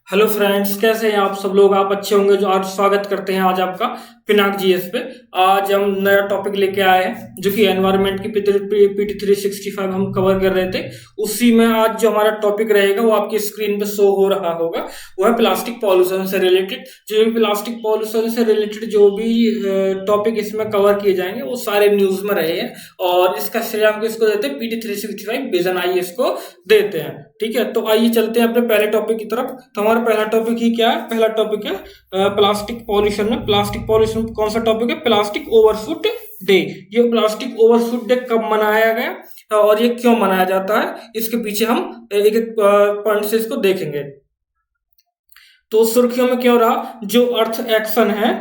Hello friends, कैसे हैं आप सब लोग। आप अच्छे होंगे। जो आज स्वागत करते हैं आज आपका पिनाक जीएस पे। आज हम नया टॉपिक लेके आए हैं जो कि एनवायरनमेंट की पीटी 365 हम कवर कर रहे थे। उसी में आज जो हमारा टॉपिक रहेगा वो आपकी स्क्रीन पे शो हो रहा होगा। वो है प्लास्टिक पॉल्यूशन से रिलेटेड। जो भी प्लास्टिक पॉल्यूशन से रिलेटेड जो भी टॉपिक इसमें कवर किए जाएंगे वो सारे न्यूज में रहे हैं और इसका श्रेय हम किसको देते हैं, पीटी 365 विजन आई इसको देते हैं। ठीक है, तो आइए चलते हैं अपने पहले टॉपिक की तरफ। तो हमारा पहला टॉपिक ही क्या है? पहला टॉपिक है प्लास्टिक पॉल्यूशन में। प्लास्टिक पॉल्यूशन कौन सा टॉपिक है? Plastic overshoot day. ये प्लास्टिक ओवरशूट डे कब मनाया गया और ये क्यों मनाया जाता है, इसके पीछे हम एक एक पॉइंट से इसको देखेंगे। तो सुर्खियों में क्यों रहा? जो अर्थ एक्शन है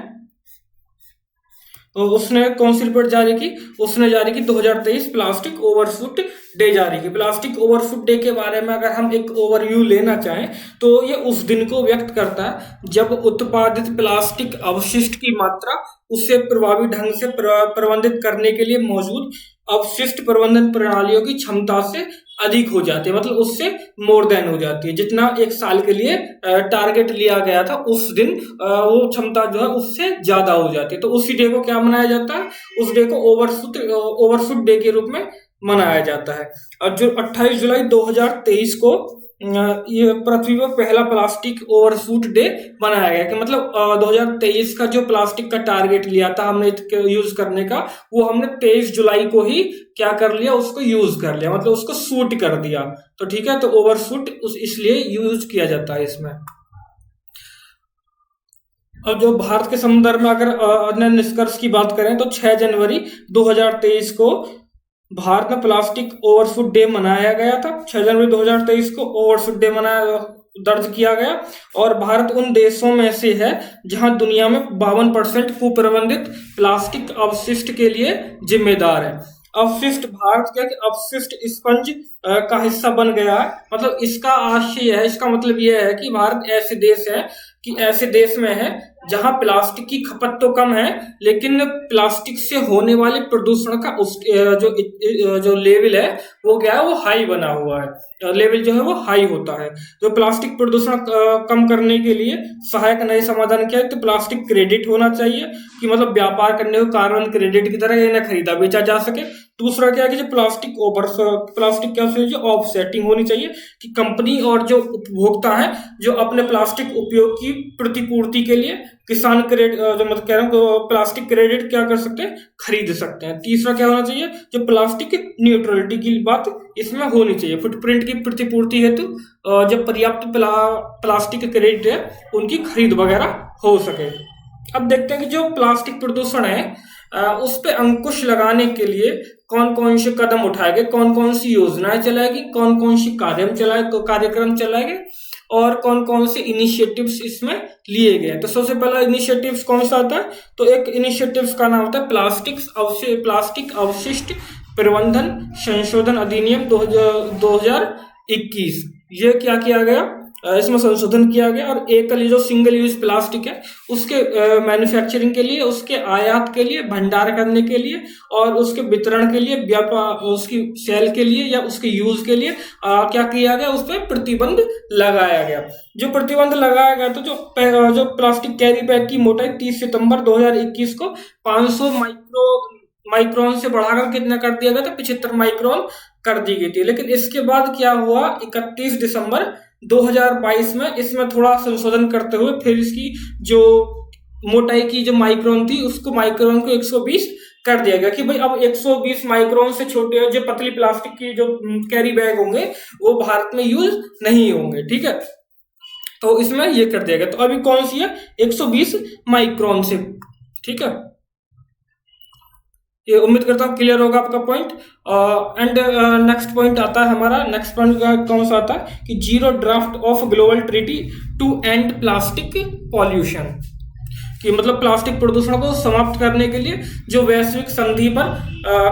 तो उसने कौन सी रिपोर्ट जारी की? उसने जारी की 2023 प्लास्टिक ओवरशूट डे जारी की। प्लास्टिक ओवरशूट डे के बारे में अगर हम एक ओवरव्यू लेना चाहें तो ये उस दिन को व्यक्त करता है जब उत्पादित प्लास्टिक अवशिष्ट की मात्रा उसे प्रभावी ढंग से प्रबंधित करने के लिए मौजूद अवशिष्ट प्रबंधन प्रणालियों की क्षमता से अधिक हो जाती है। मतलब उससे मोर देन हो जाती है। जितना एक साल के लिए टारगेट लिया गया था उस दिन वो क्षमता जो है उससे ज्यादा हो जाती है। तो उसी डे को क्या मनाया जाता है? उस डे को ओवरशूट डे के रूप में मनाया जाता है। और जो 28 जुलाई 2023 को ये पृथ्वी पर पहला प्लास्टिक ओवरशूट डे मनाया गया। कि मतलब 2023 का जो प्लास्टिक का टारगेट लिया था हमने यूज करने का, वो हमने 23 जुलाई को ही क्या कर लिया, उसको यूज कर लिया, मतलब उसको शूट कर दिया। तो ठीक है, तो ओवरशूट इसलिए यूज किया जाता है इसमें। और जो भारत के संदर्भ में अगर अन्य निष्कर्ष की बात करें तो 6 जनवरी 2023 को भारत में प्लास्टिक ओवरशूट डे मनाया गया था। 6 जनवरी 2023 को ओवरशूट डे मनाया दर्ज किया गया। और भारत उन देशों में से है जहां दुनिया में 52% कुप्रबंधित प्लास्टिक अवशिष्ट के लिए जिम्मेदार है। अवशिष्ट भारत क्या कि अपशिष्ट स्पंज का हिस्सा बन गया है। मतलब इसका आशय है, इसका मतलब यह है कि भारत ऐसे देश में है जहां प्लास्टिक की खपत तो कम है लेकिन प्लास्टिक से होने वाले प्रदूषण का जो लेवल है वो क्या है, वो हाई बना हुआ है। लेवल जो है वो हाई होता है। जो प्लास्टिक प्रदूषण कम करने के लिए सहायक नए समाधान क्या है? तो प्लास्टिक क्रेडिट होना चाहिए कि मतलब व्यापार करने को कार्बन क्रेडिट की तरह इन्हें खरीदा बेचा जा सके। दूसरा क्या है कि जो प्लास्टिक क्या ऑफसेटिंग होनी चाहिए कि कंपनी और जो उपभोक्ता है जो अपने प्लास्टिक उपयोग की प्रतिपूर्ति के लिए किसान क्रेडिट जो मतलब कह रहा हूँ प्लास्टिक क्रेडिट क्या कर सकते हैं, खरीद सकते हैं। तीसरा क्या होना चाहिए? जो प्लास्टिक न्यूट्रलिटी की बात इसमें होनी चाहिए। फुटप्रिंट की प्रतिपूर्ति हेतु जब पर्याप्त प्लास्टिक क्रेडिट है उनकी खरीद वगैरह हो सके। अब देखते हैं कि जो प्लास्टिक प्रदूषण है उस पे अंकुश लगाने के लिए कौन कौन से कदम उठाए गए, कौन कौन सी योजनाएं चलाएगी, कौन कौन सी कार्यक्रम चलाएंगे और कौन कौन से इनिशिएटिव्स इसमें लिए गए। तो सबसे पहला इनिशिएटिव्स कौन सा आता है? तो एक इनिशिएटिव्स का नाम होता है प्लास्टिक अवशिष्ट प्रबंधन संशोधन अधिनियम 2021। ये क्या किया गया? इसमें संशोधन किया गया और एकल जो सिंगल यूज प्लास्टिक है उसके मैन्युफैक्चरिंग के लिए, उसके आयात के लिए, भंडार करने के लिए और उसके वितरण के लिए, व्यापार उसकी सेल के लिए या उसके यूज के लिए क्या किया गया? उस पर प्रतिबंध लगाया गया। जो प्रतिबंध लगाया गया तो जो प्लास्टिक कैरी बैग की मोटाई 30 सितंबर 2021 को 500 माइक्रोन से बढ़ाकर कितना कर दिया गया था? 75 माइक्रोन कर दी गई थी। लेकिन इसके बाद क्या हुआ? 31 दिसंबर 2022 में इसमें थोड़ा संशोधन करते हुए फिर इसकी जो मोटाई की जो माइक्रोन थी उसको माइक्रोन को 120 कर दिया गया कि भाई अब 120 माइक्रोन से छोटे जो पतली प्लास्टिक की जो कैरी बैग होंगे वो भारत में यूज नहीं होंगे। ठीक है, तो इसमें ये कर दिया गया। तो अभी कौन सी है? 120 माइक्रोन से। ठीक है, ये उम्मीद करता हूँ क्लियर होगा आपका पॉइंट। एंड नेक्स्ट पॉइंट आता है हमारा। नेक्स्ट पॉइंट कौन सा आता है कि zero draft of global treaty to end plastic pollution. कि मतलब प्लास्टिक प्रदूषण को समाप्त करने के लिए जो वैश्विक संधि पर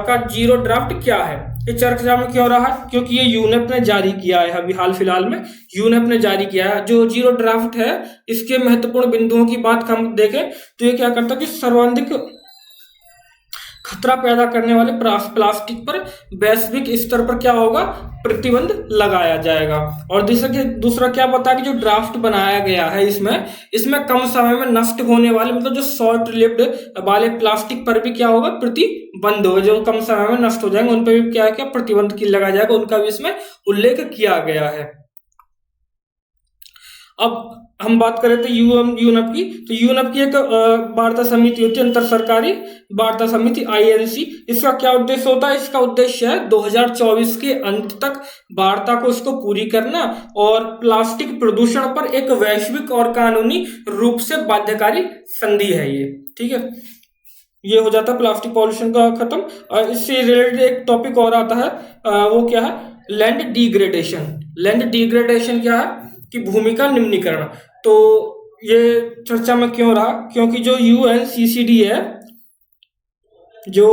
का जीरो ड्राफ्ट क्या है? ये चर्चा में क्यों रहा है? क्योंकि ये यूनेप ने जारी किया है। अभी हाल फिलहाल में यूनेप ने जारी किया है जो जीरो ड्राफ्ट है। इसके महत्वपूर्ण बिंदुओं की बात हम देखें तो ये क्या करता है कि खतरा पैदा करने वाले प्लास्टिक पर वैश्विक स्तर पर क्या होगा, प्रतिबंध लगाया जाएगा। और दूसरा क्या बताया कि जो ड्राफ्ट बनाया गया है इसमें कम समय में नष्ट होने वाले, मतलब जो शॉर्ट लिव्ड वाले प्लास्टिक पर भी क्या होगा, प्रतिबंध होगा। जो कम समय में नष्ट हो जाएंगे उन पर भी क्या क्या प्रतिबंध लगाया जाएगा, उनका भी इसमें उल्लेख किया गया है। अब हम बात करें तो यूएनएप की, तो यूएनएप की एक वार्ता समिति होती है, अंतर सरकारी वार्ता समिति INC। इसका क्या उद्देश्य होता है, इसका उद्देश्य है 2024 के अंत तक वार्ता को इसको पूरी करना और प्लास्टिक प्रदूषण पर एक वैश्विक और कानूनी रूप से बाध्यकारी संधि है ये, ठीक है। ये हो जाता है प्लास्टिक पॉल्यूशन का खत्म। और इससे रिलेटेड एक टॉपिक और आता है, वो क्या है, लैंड डिग्रेडेशन। लैंड डिग्रेडेशन क्या है कि भूमि का निम्नीकरण। तो ये चर्चा में क्यों रहा, क्योंकि जो UNCCD है, जो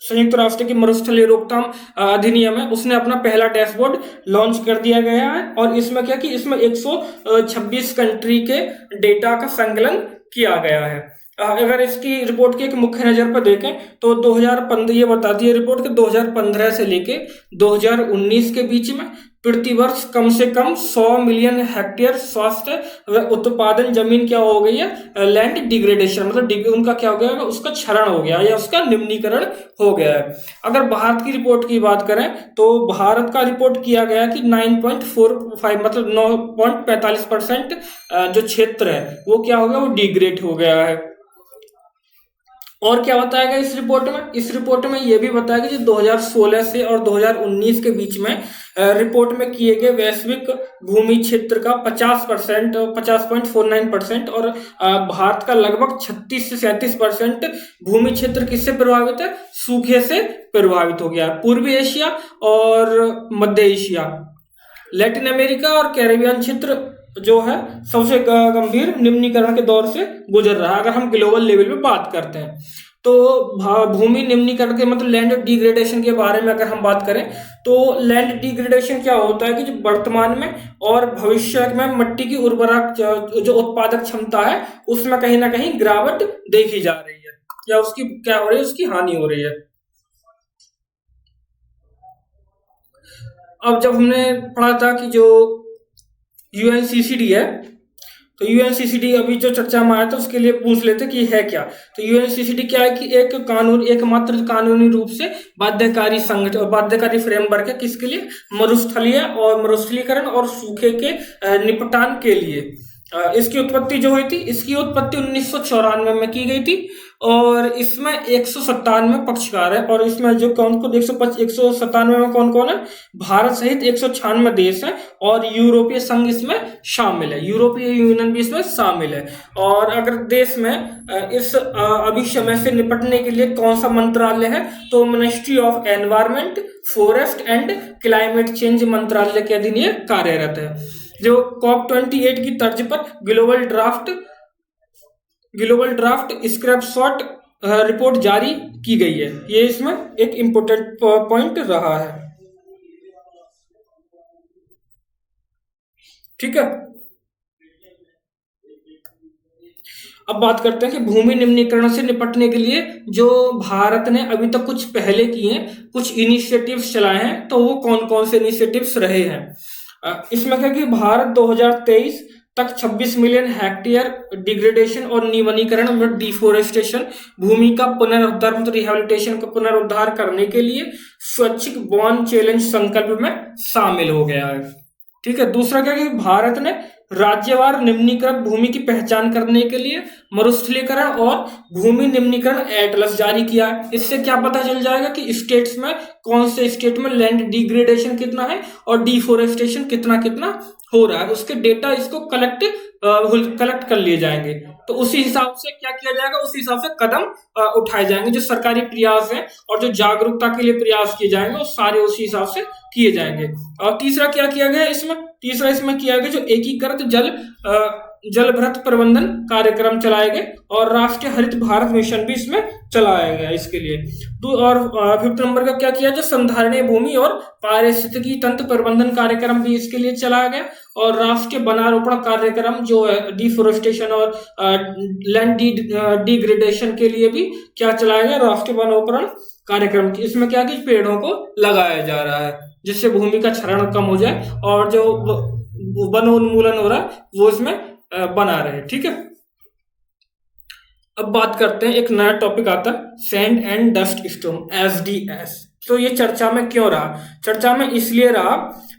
संयुक्त राष्ट्र की मरुस्थलीय रोकथाम अधिनियम है, उसने अपना पहला डैशबोर्ड लॉन्च कर दिया गया है। और इसमें क्या कि इसमें 126 कंट्री के डेटा का संकलन किया गया है। अगर इसकी रिपोर्ट की एक मुख्य नजर पर देखें तो 2015 ये बताती है रिपोर्ट कि 2015 से लेके 2019 के बीच में प्रतिवर्ष कम से कम 100 मिलियन हेक्टेयर स्वास्थ्य व उत्पादन जमीन क्या हो गई है, लैंड डिग्रेडेशन, मतलब उनका क्या हो गया, उसका क्षरण हो गया या उसका निम्नीकरण हो गया है। अगर भारत की रिपोर्ट की बात करें तो भारत का रिपोर्ट किया गया कि 9.45 मतलब 9.45% जो क्षेत्र है वो क्या हो गया, वो डिग्रेड हो गया है। और क्या बताया गया इस रिपोर्ट में, इस रिपोर्ट में यह भी बताया गया कि 2016 से और 2019 के बीच में रिपोर्ट में किए गए वैश्विक भूमि क्षेत्र का 50%, 50.49% और भारत का लगभग 36 से 37% भूमि क्षेत्र किससे प्रभावित है, सूखे से प्रभावित हो गया। पूर्वी एशिया और मध्य एशिया, लैटिन अमेरिका और कैरेबियन क्षेत्र जो है सबसे गंभीर निम्नीकरण के दौर से गुजर रहा है। अगर हम ग्लोबल लेवल पे बात करते हैं तो भूमि निम्नीकरण के मतलब लैंड डिग्रेडेशन के बारे में अगर हम बात करें तो लैंड डिग्रेडेशन क्या होता है कि जो वर्तमान में और भविष्य में मिट्टी की उर्वरक जो उत्पादक क्षमता है उसमें कहीं ना कहीं गिरावट देखी जा रही है या उसकी क्या हो रही है, उसकी हानि हो रही है। अब जब हमने पढ़ा था कि जो UNCCD है, तो UNCCD अभी जो चर्चा में आया था उसके लिए पूछ लेते कि है क्या। तो UNCCD क्या है कि एकमात्र कानूनी रूप से बाध्यकारी संगठन, बाध्यकारी फ्रेमवर्क है किसके लिए, मरुस्थलीकरण और सूखे के निपटान के लिए। इसकी उत्पत्ति जो हुई थी, इसकी उत्पत्ति 1994 में की गई थी और इसमें 197 पक्षकार है। और इसमें जो कौन को 197 में कौन कौन है, भारत सहित 196 देश है और यूरोपीय संघ इसमें शामिल है, यूरोपीय यूनियन भी इसमें शामिल है। और अगर देश में इस अभिशमय से निपटने के लिए कौन सा मंत्रालय है, तो ministry of environment, forest and climate change मंत्रालय के अधीन ये कार्यरत है। जो COP28 की तर्ज पर ग्लोबल ड्राफ्ट स्क्रैपशॉट रिपोर्ट जारी की गई है, ये इसमें एक इंपोर्टेंट पॉइंट रहा है, ठीक है। अब बात करते हैं कि भूमि निम्नीकरण से निपटने के लिए जो भारत ने अभी तक कुछ पहले किए हैं, कुछ इनिशिएटिव्स चलाए हैं, तो वो कौन कौन से इनिशिएटिव्स रहे हैं। इसमें क्या कि भारत 2023 तक 26 मिलियन हेक्टेयर डिग्रेडेशन और निवनीकरण मतलब डिफोरेस्टेशन, भूमि का पुनरुद्धार मतलब रिहेबिलिटेशन का पुनरुद्धार करने के लिए स्वैच्छिक वन चैलेंज संकल्प में शामिल हो गया है, ठीक है। दूसरा क्या कि भारत ने राज्यवार निम्नीकृत भूमि की पहचान करने के लिए मरुस्थलीकरण और भूमि निम्नीकरण एटलस जारी किया है। इससे क्या पता चल जाएगा कि स्टेट्स में कौन से स्टेट में लैंड डिग्रेडेशन कितना है और डिफोरेस्टेशन कितना कितना हो रहा है, उसके डेटा इसको कलेक्ट कर लिए जाएंगे। तो उसी हिसाब से क्या किया जाएगा, उसी हिसाब से कदम उठाए जाएंगे। जो सरकारी प्रयास है और जो जागरूकता के लिए प्रयास किए जाएंगे वो सारे उसी हिसाब से किए जाएंगे। और तीसरा क्या किया गया इसमें, तीसरा इसमें किया गया जो एकीकृत जल जलभृत प्रबंधन कार्यक्रम चलाए गए और राष्ट्रीय हरित भारत मिशन भी इसमें चलाया गया इसके लिए। और 5th नंबर का क्या किया, जो संधारणीय भूमि और पारिस्थितिकी तंत्र प्रबंधन कार्यक्रम भी इसके लिए चलाया गया और राष्ट्रीय वनारोपण कार्यक्रम जो है डिफोरेस्टेशन और लैंड डिग्रेडेशन के लिए भी क्या चलाया गया, राष्ट्रीय वनारोपण कार्यक्रम। इसमें क्या कि पेड़ों को लगाया जा रहा है जिससे भूमि का क्षरण कम हो जाए और जो वनोन्मूलन हो रहा है वो इसमें बना रहे। ठीक है, अब बात करते हैं, एक नया टॉपिक आता है sand and dust storm, SDS. तो ये चर्चा में क्यों रहा? चर्चा में इसलिए रहा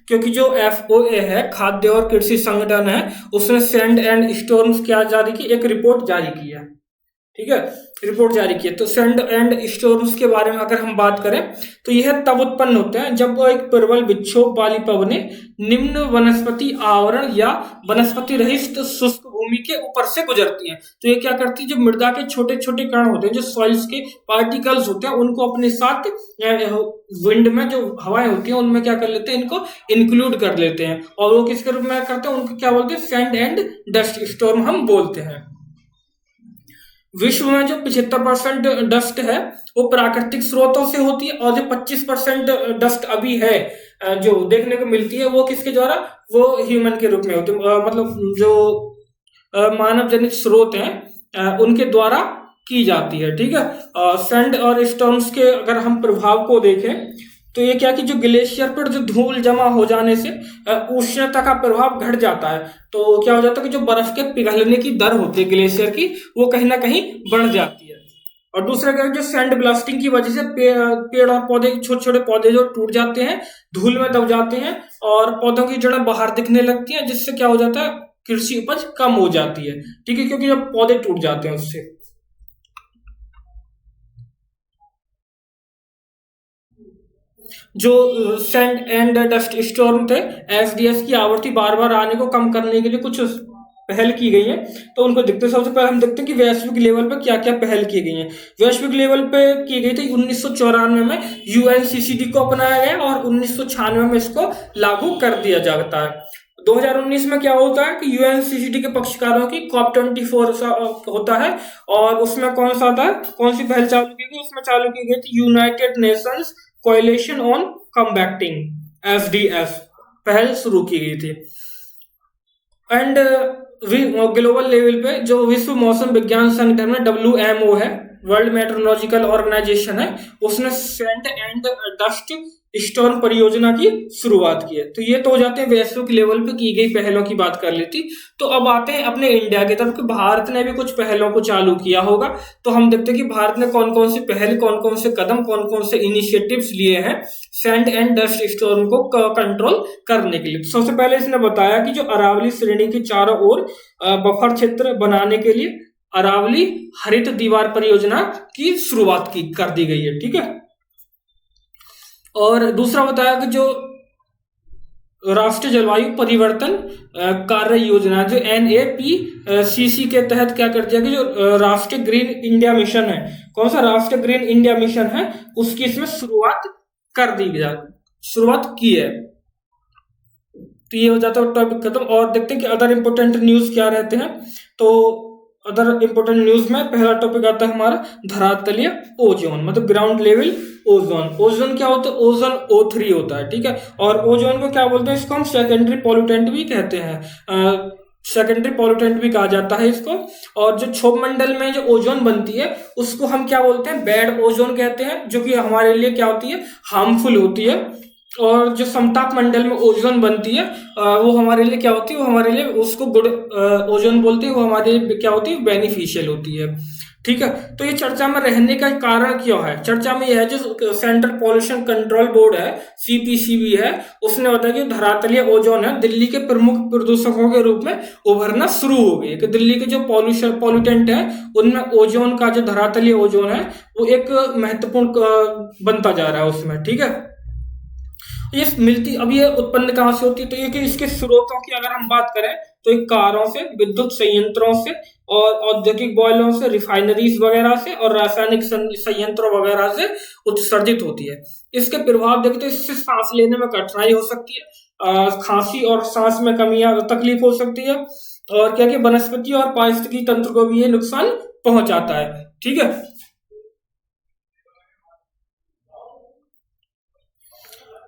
क्योंकि जो FOA है, खाद्य और कृषि संगठन है, उसने सैंड एंड स्टॉर्म्स क्या जारी की, एक रिपोर्ट जारी की है। ठीक है, रिपोर्ट जारी की है। तो सैंड एंड स्टॉर्म्स के बारे में अगर हम बात करें तो यह तब उत्पन्न होते हैं जब एक प्रबल विक्षोभ वाली पवनें निम्न वनस्पति आवरण या वनस्पति रहित शुष्क भूमि के ऊपर से गुजरती हैं। तो ये क्या करती है, जो मृदा के छोटे छोटे कण होते हैं, जो सॉइल्स के पार्टिकल्स होते हैं, उनको अपने साथ विंड में जो हवाएं होती हैं उनमें क्या कर लेते हैं, इनको इंक्लूड कर लेते हैं और वो किसके रूप में करते हैं, उनको क्या बोलते हैं, सैंड एंड डस्ट स्टॉर्म हम बोलते हैं। विश्व में जो 75% डस्ट है वो प्राकृतिक स्रोतों से होती है और जो 25% डस्ट अभी है जो देखने को मिलती है वो किसके द्वारा, वो ह्यूमन के रूप में होती है, मतलब जो मानव जनित स्रोत हैं उनके द्वारा की जाती है। ठीक है, सैंड और स्टॉर्म्स के अगर हम प्रभाव को देखें तो ये क्या कि जो ग्लेशियर पर जो धूल जमा हो जाने से उष्णता का प्रभाव घट जाता है। तो क्या हो जाता है कि जो बर्फ के पिघलने की दर होती है ग्लेशियर की, वो कहीं ना कहीं बढ़ जाती है। और दूसरा क्या है, जो सैंड ब्लास्टिंग की वजह से पेड़ और पौधे, छोटे छोटे पौधे जो टूट जाते हैं, धूल में दब जाते हैं और पौधों की जड़ें बाहर दिखने लगती हैं, जिससे क्या हो जाता है, कृषि उपज कम हो जाती है। ठीक है, क्योंकि जब पौधे टूट जाते हैं उससे। जो सैंड एंड डस्ट स्टॉर्म थे, एसडीएस की आवृत्ति बार बार आने को कम करने के लिए कुछ पहल की गई है। तो उनको देखते हैं, सबसे पहले हम देखते हैं कि वैश्विक लेवल पे क्या क्या पहल की गई है। वैश्विक लेवल पे की गई थी 1994 में यूएनसीसीडी को अपनाया गया और 1996 में इसको लागू कर दिया जाता है। 2019 में क्या होता है कि यूएनसीसीडी के पक्षकारों की COP24 होता है और उसमें कौन सा आता है, कौन सी पहल चालू की गई, उसमें चालू की गई थी United Nations coalition on combating, SDS पहल शुरू की गई थी। एंड ग्लोबल लेवल पे जो विश्व मौसम विज्ञान संगठन में WMO है, वर्ल्ड मेट्रोलॉजिकल ऑर्गेनाइजेशन है, उसने सैंड एंड डस्ट स्टॉर्म परियोजना की शुरुआत की है। तो ये तो हो जाते हैं वैश्विक लेवल पे की गई पहलों की बात कर लेती। तो अब आते हैं अपने इंडिया की तरफ कि भारत ने भी कुछ पहलों को चालू किया होगा। तो हम देखते हैं कि भारत ने कौन कौन सी पहल, कौन कौन से कदम, कौन कौन से इनिशिएटिव्स लिए हैं सैंड एंड डस्ट स्टॉर्म को कंट्रोल करने के लिए। सबसे पहले इसने बताया कि जो अरावली श्रेणी के चारों ओर बफर क्षेत्र बनाने के लिए अरावली हरित दीवार परियोजना की शुरुआत कर दी गई है। ठीक है, और दूसरा बताया कि जो राष्ट्रीय जलवायु परिवर्तन कार्य योजना जो NAPCC के तहत क्या कर दिया कि जो राष्ट्रीय ग्रीन इंडिया मिशन है, कौन सा राष्ट्रीय ग्रीन इंडिया मिशन है, उसकी इसमें शुरुआत कर दी गई, शुरुआत की है। तो ये हो जाता है टॉपिक खत्म। और देखते हैं कि अदर इंपोर्टेंट न्यूज क्या रहते हैं। तो अदर इंपोर्टेंट न्यूज में पहला टॉपिक आता है हमारा धरातलीय ओजोन, मतलब ग्राउंड लेवल ओजोन। ओजोन क्या होता है, ओजोन O3 होता है। ठीक है, और ओजोन को क्या बोलते हैं, इसको हम सेकेंडरी पॉल्यूटेंट भी कहते हैं, सेकेंडरी पॉल्यूटेंट भी कहा जाता है इसको। और जो क्षोभ मंडल में जो ओजोन बनती है उसको हम क्या बोलते हैं, बैड ओजोन कहते हैं, जो कि हमारे लिए क्या होती है, हार्मफुल होती है। और जो समताप मंडल में ओजोन बनती है वो हमारे लिए क्या होती है, वो हमारे लिए उसको गुड ओजोन बोलते हैं, वो हमारे लिए क्या होती है, बेनिफिशियल होती है। ठीक है, तो ये चर्चा में रहने का कारण क्यों है, चर्चा में यह है जो सेंट्रल पॉल्यूशन कंट्रोल बोर्ड है, CPCB है, उसने बताया कि धरातलीय ओजोन है दिल्ली के प्रमुख प्रदूषकों के रूप में उभरना शुरू हो गई है। कि दिल्ली के जो पॉल्यूटेंट है उनमें ओजोन का जो धरातलीय ओजोन है वो एक महत्वपूर्ण बनता जा रहा है उसमें। ठीक है, ये मिलती, अब ये उत्पन्न कहाँ से होती है, तो ये कि इसके स्रोतों की अगर हम बात करें तो एक कारों से, विद्युत संयंत्रों से और औद्योगिक बॉयलों से, रिफाइनरीज वगैरह से और रासायनिक संयंत्रों वगैरह से उत्सर्जित होती है। इसके प्रभाव देखते हैं, इससे सांस लेने में कठिनाई हो सकती है, खांसी और सांस में कमियां, तकलीफ हो सकती है। और क्या कि वनस्पति और पारिस्थितिकी तंत्र को भी ये नुकसान पहुंचाता है। ठीक है।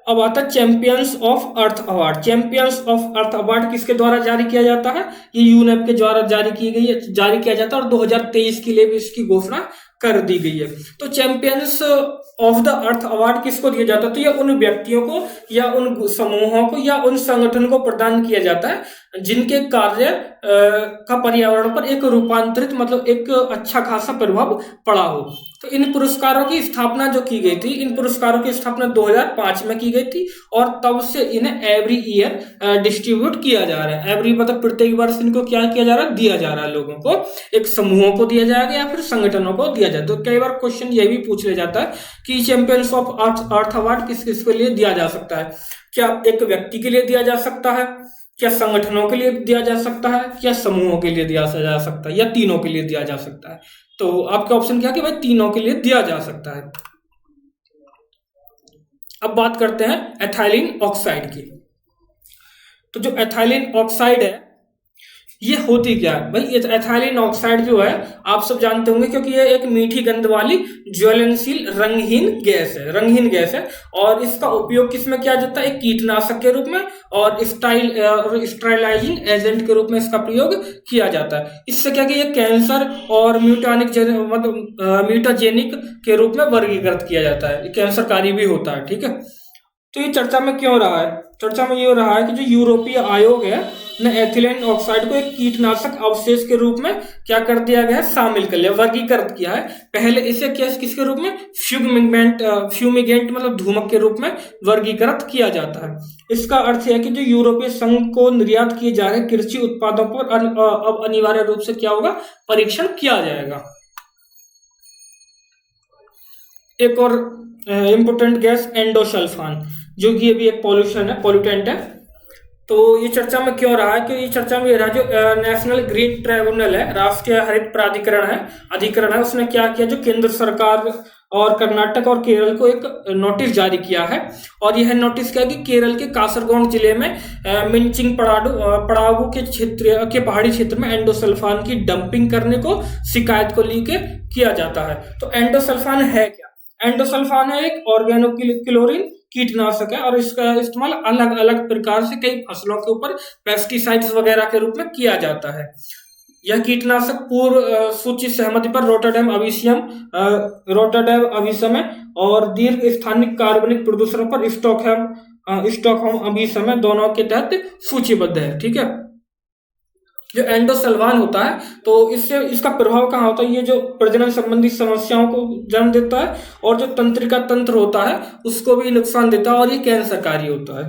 अब आता है champions of earth award. Champions of earth award किसके द्वारा जारी किया जाता है? ये यूनेप के द्वारा जारी किया जाता है और 2023 के लिए भी इसकी घोषणा कर दी गई है। तो champions of the earth award किसको दिया जाता है? तो ये उन व्यक्तियों को या उन समूहों को या उन संगठन को प्रदान किया जाता है जिनके कार्य का पर्यावरण पर एक रूपांतरित मतलब एक अच्छा खासा प्रभाव पड़ा हो। तो इन पुरस्कारों की स्थापना जो की गई थी, इन पुरस्कारों की स्थापना 2005 में की गई थी और तब से इन्हें एवरी ईयर डिस्ट्रीब्यूट किया जा रहा है। एवरी मतलब प्रत्येक वर्ष इनको क्या किया जा रहा है? दिया जा रहा है। लोगों को, एक समूहों को दिया जाएगा या फिर संगठनों को दिया जाए। तो कई बार क्वेश्चन ये भी पूछ ले जाता है कि चैंपियंस ऑफ अर्थ अवार्ड किस किस के लिए दिया जा सकता है? क्या एक व्यक्ति के लिए दिया जा सकता है, क्या संगठनों के लिए दिया जा सकता है, क्या समूहों के लिए दिया जा सकता है, या तीनों के लिए दिया जा सकता है? तो आपका ऑप्शन क्या कि भाई तीनों के लिए दिया जा सकता है। अब बात करते हैं एथाइलिन ऑक्साइड की। तो जो एथाइलिन ऑक्साइड है ये होती क्या है भाई? एथाइलिन ऑक्साइड जो है आप सब जानते होंगे क्योंकि ये एक मीठी गंध वाली ज्वलनशील रंगहीन गैस है और इसका उपयोग किसमें किया जाता है? एक कीटनाशक के रूप में और स्टरलाइजिंग एजेंट के रूप में इसका प्रयोग किया जाता है। इससे क्या कि ये कैंसर और म्यूटाजेनिक के रूप में वर्गीकृत किया जाता है। ये कैंसरकारी भी होता है। ठीक है। तो ये चर्चा में क्यों रहा है? चर्चा में ये हो रहा है कि जो यूरोपीय आयोग है ने एथिलीन ऑक्साइड को एक कीटनाशक अवशेष के रूप में क्या कर दिया गया है? शामिल कर लिया, वर्गीकृत किया है। पहले इसे किसके रूप में? फ्यूमिगेंट मतलब धूमक के रूप में वर्गीकृत किया जाता है। इसका अर्थ है कि जो यूरोपीय संघ को निर्यात किए जा रहे कृषि उत्पादों पर अब अनिवार्य रूप से क्या होगा? परीक्षण किया जाएगा। एक और इंपोर्टेंट गैस एंडोसल्फान, जो कि ये भी एक पॉल्यूटेंट है। तो ये चर्चा में क्यों रहा है? कि ये चर्चा में रहा जो नेशनल ग्रीन ट्राइब्यूनल है, राष्ट्रीय हरित प्राधिकरण है, अधिकरण है, उसने क्या किया? जो केंद्र सरकार और कर्नाटक और केरल को एक नोटिस जारी किया है और यह नोटिस क्या है कि केरल के कासरगोड जिले में मिंचिंग पड़ावू के क्षेत्र के पहाड़ी क्षेत्र में एंडोसल्फान की डंपिंग करने को शिकायत को लेकर किया जाता है। तो एंडोसल्फान है क्या? एंडोसल्फान है एक ऑर्गेनोक्लोरीन कीटनाशक है और इसका इस्तेमाल अलग अलग प्रकार से कई फसलों के ऊपर पेस्टिसाइड्स वगैरह के रूप में किया जाता है। यह कीटनाशक पूर्व सूचित सहमति पर रोटरडैम अभिसम और दीर्घ स्थानिक कार्बनिक प्रदूषण पर स्टॉकहोम अभिसम दोनों के तहत सूचीबद्ध है। ठीक है। जो एंडोसल्फान होता है तो इससे इसका प्रभाव कहाँ होता है? ये जो प्रजनन संबंधी समस्याओं को जन्म देता है और जो तंत्रिका तंत्र होता है उसको भी नुकसान देता है और ये कैंसरकारी होता है।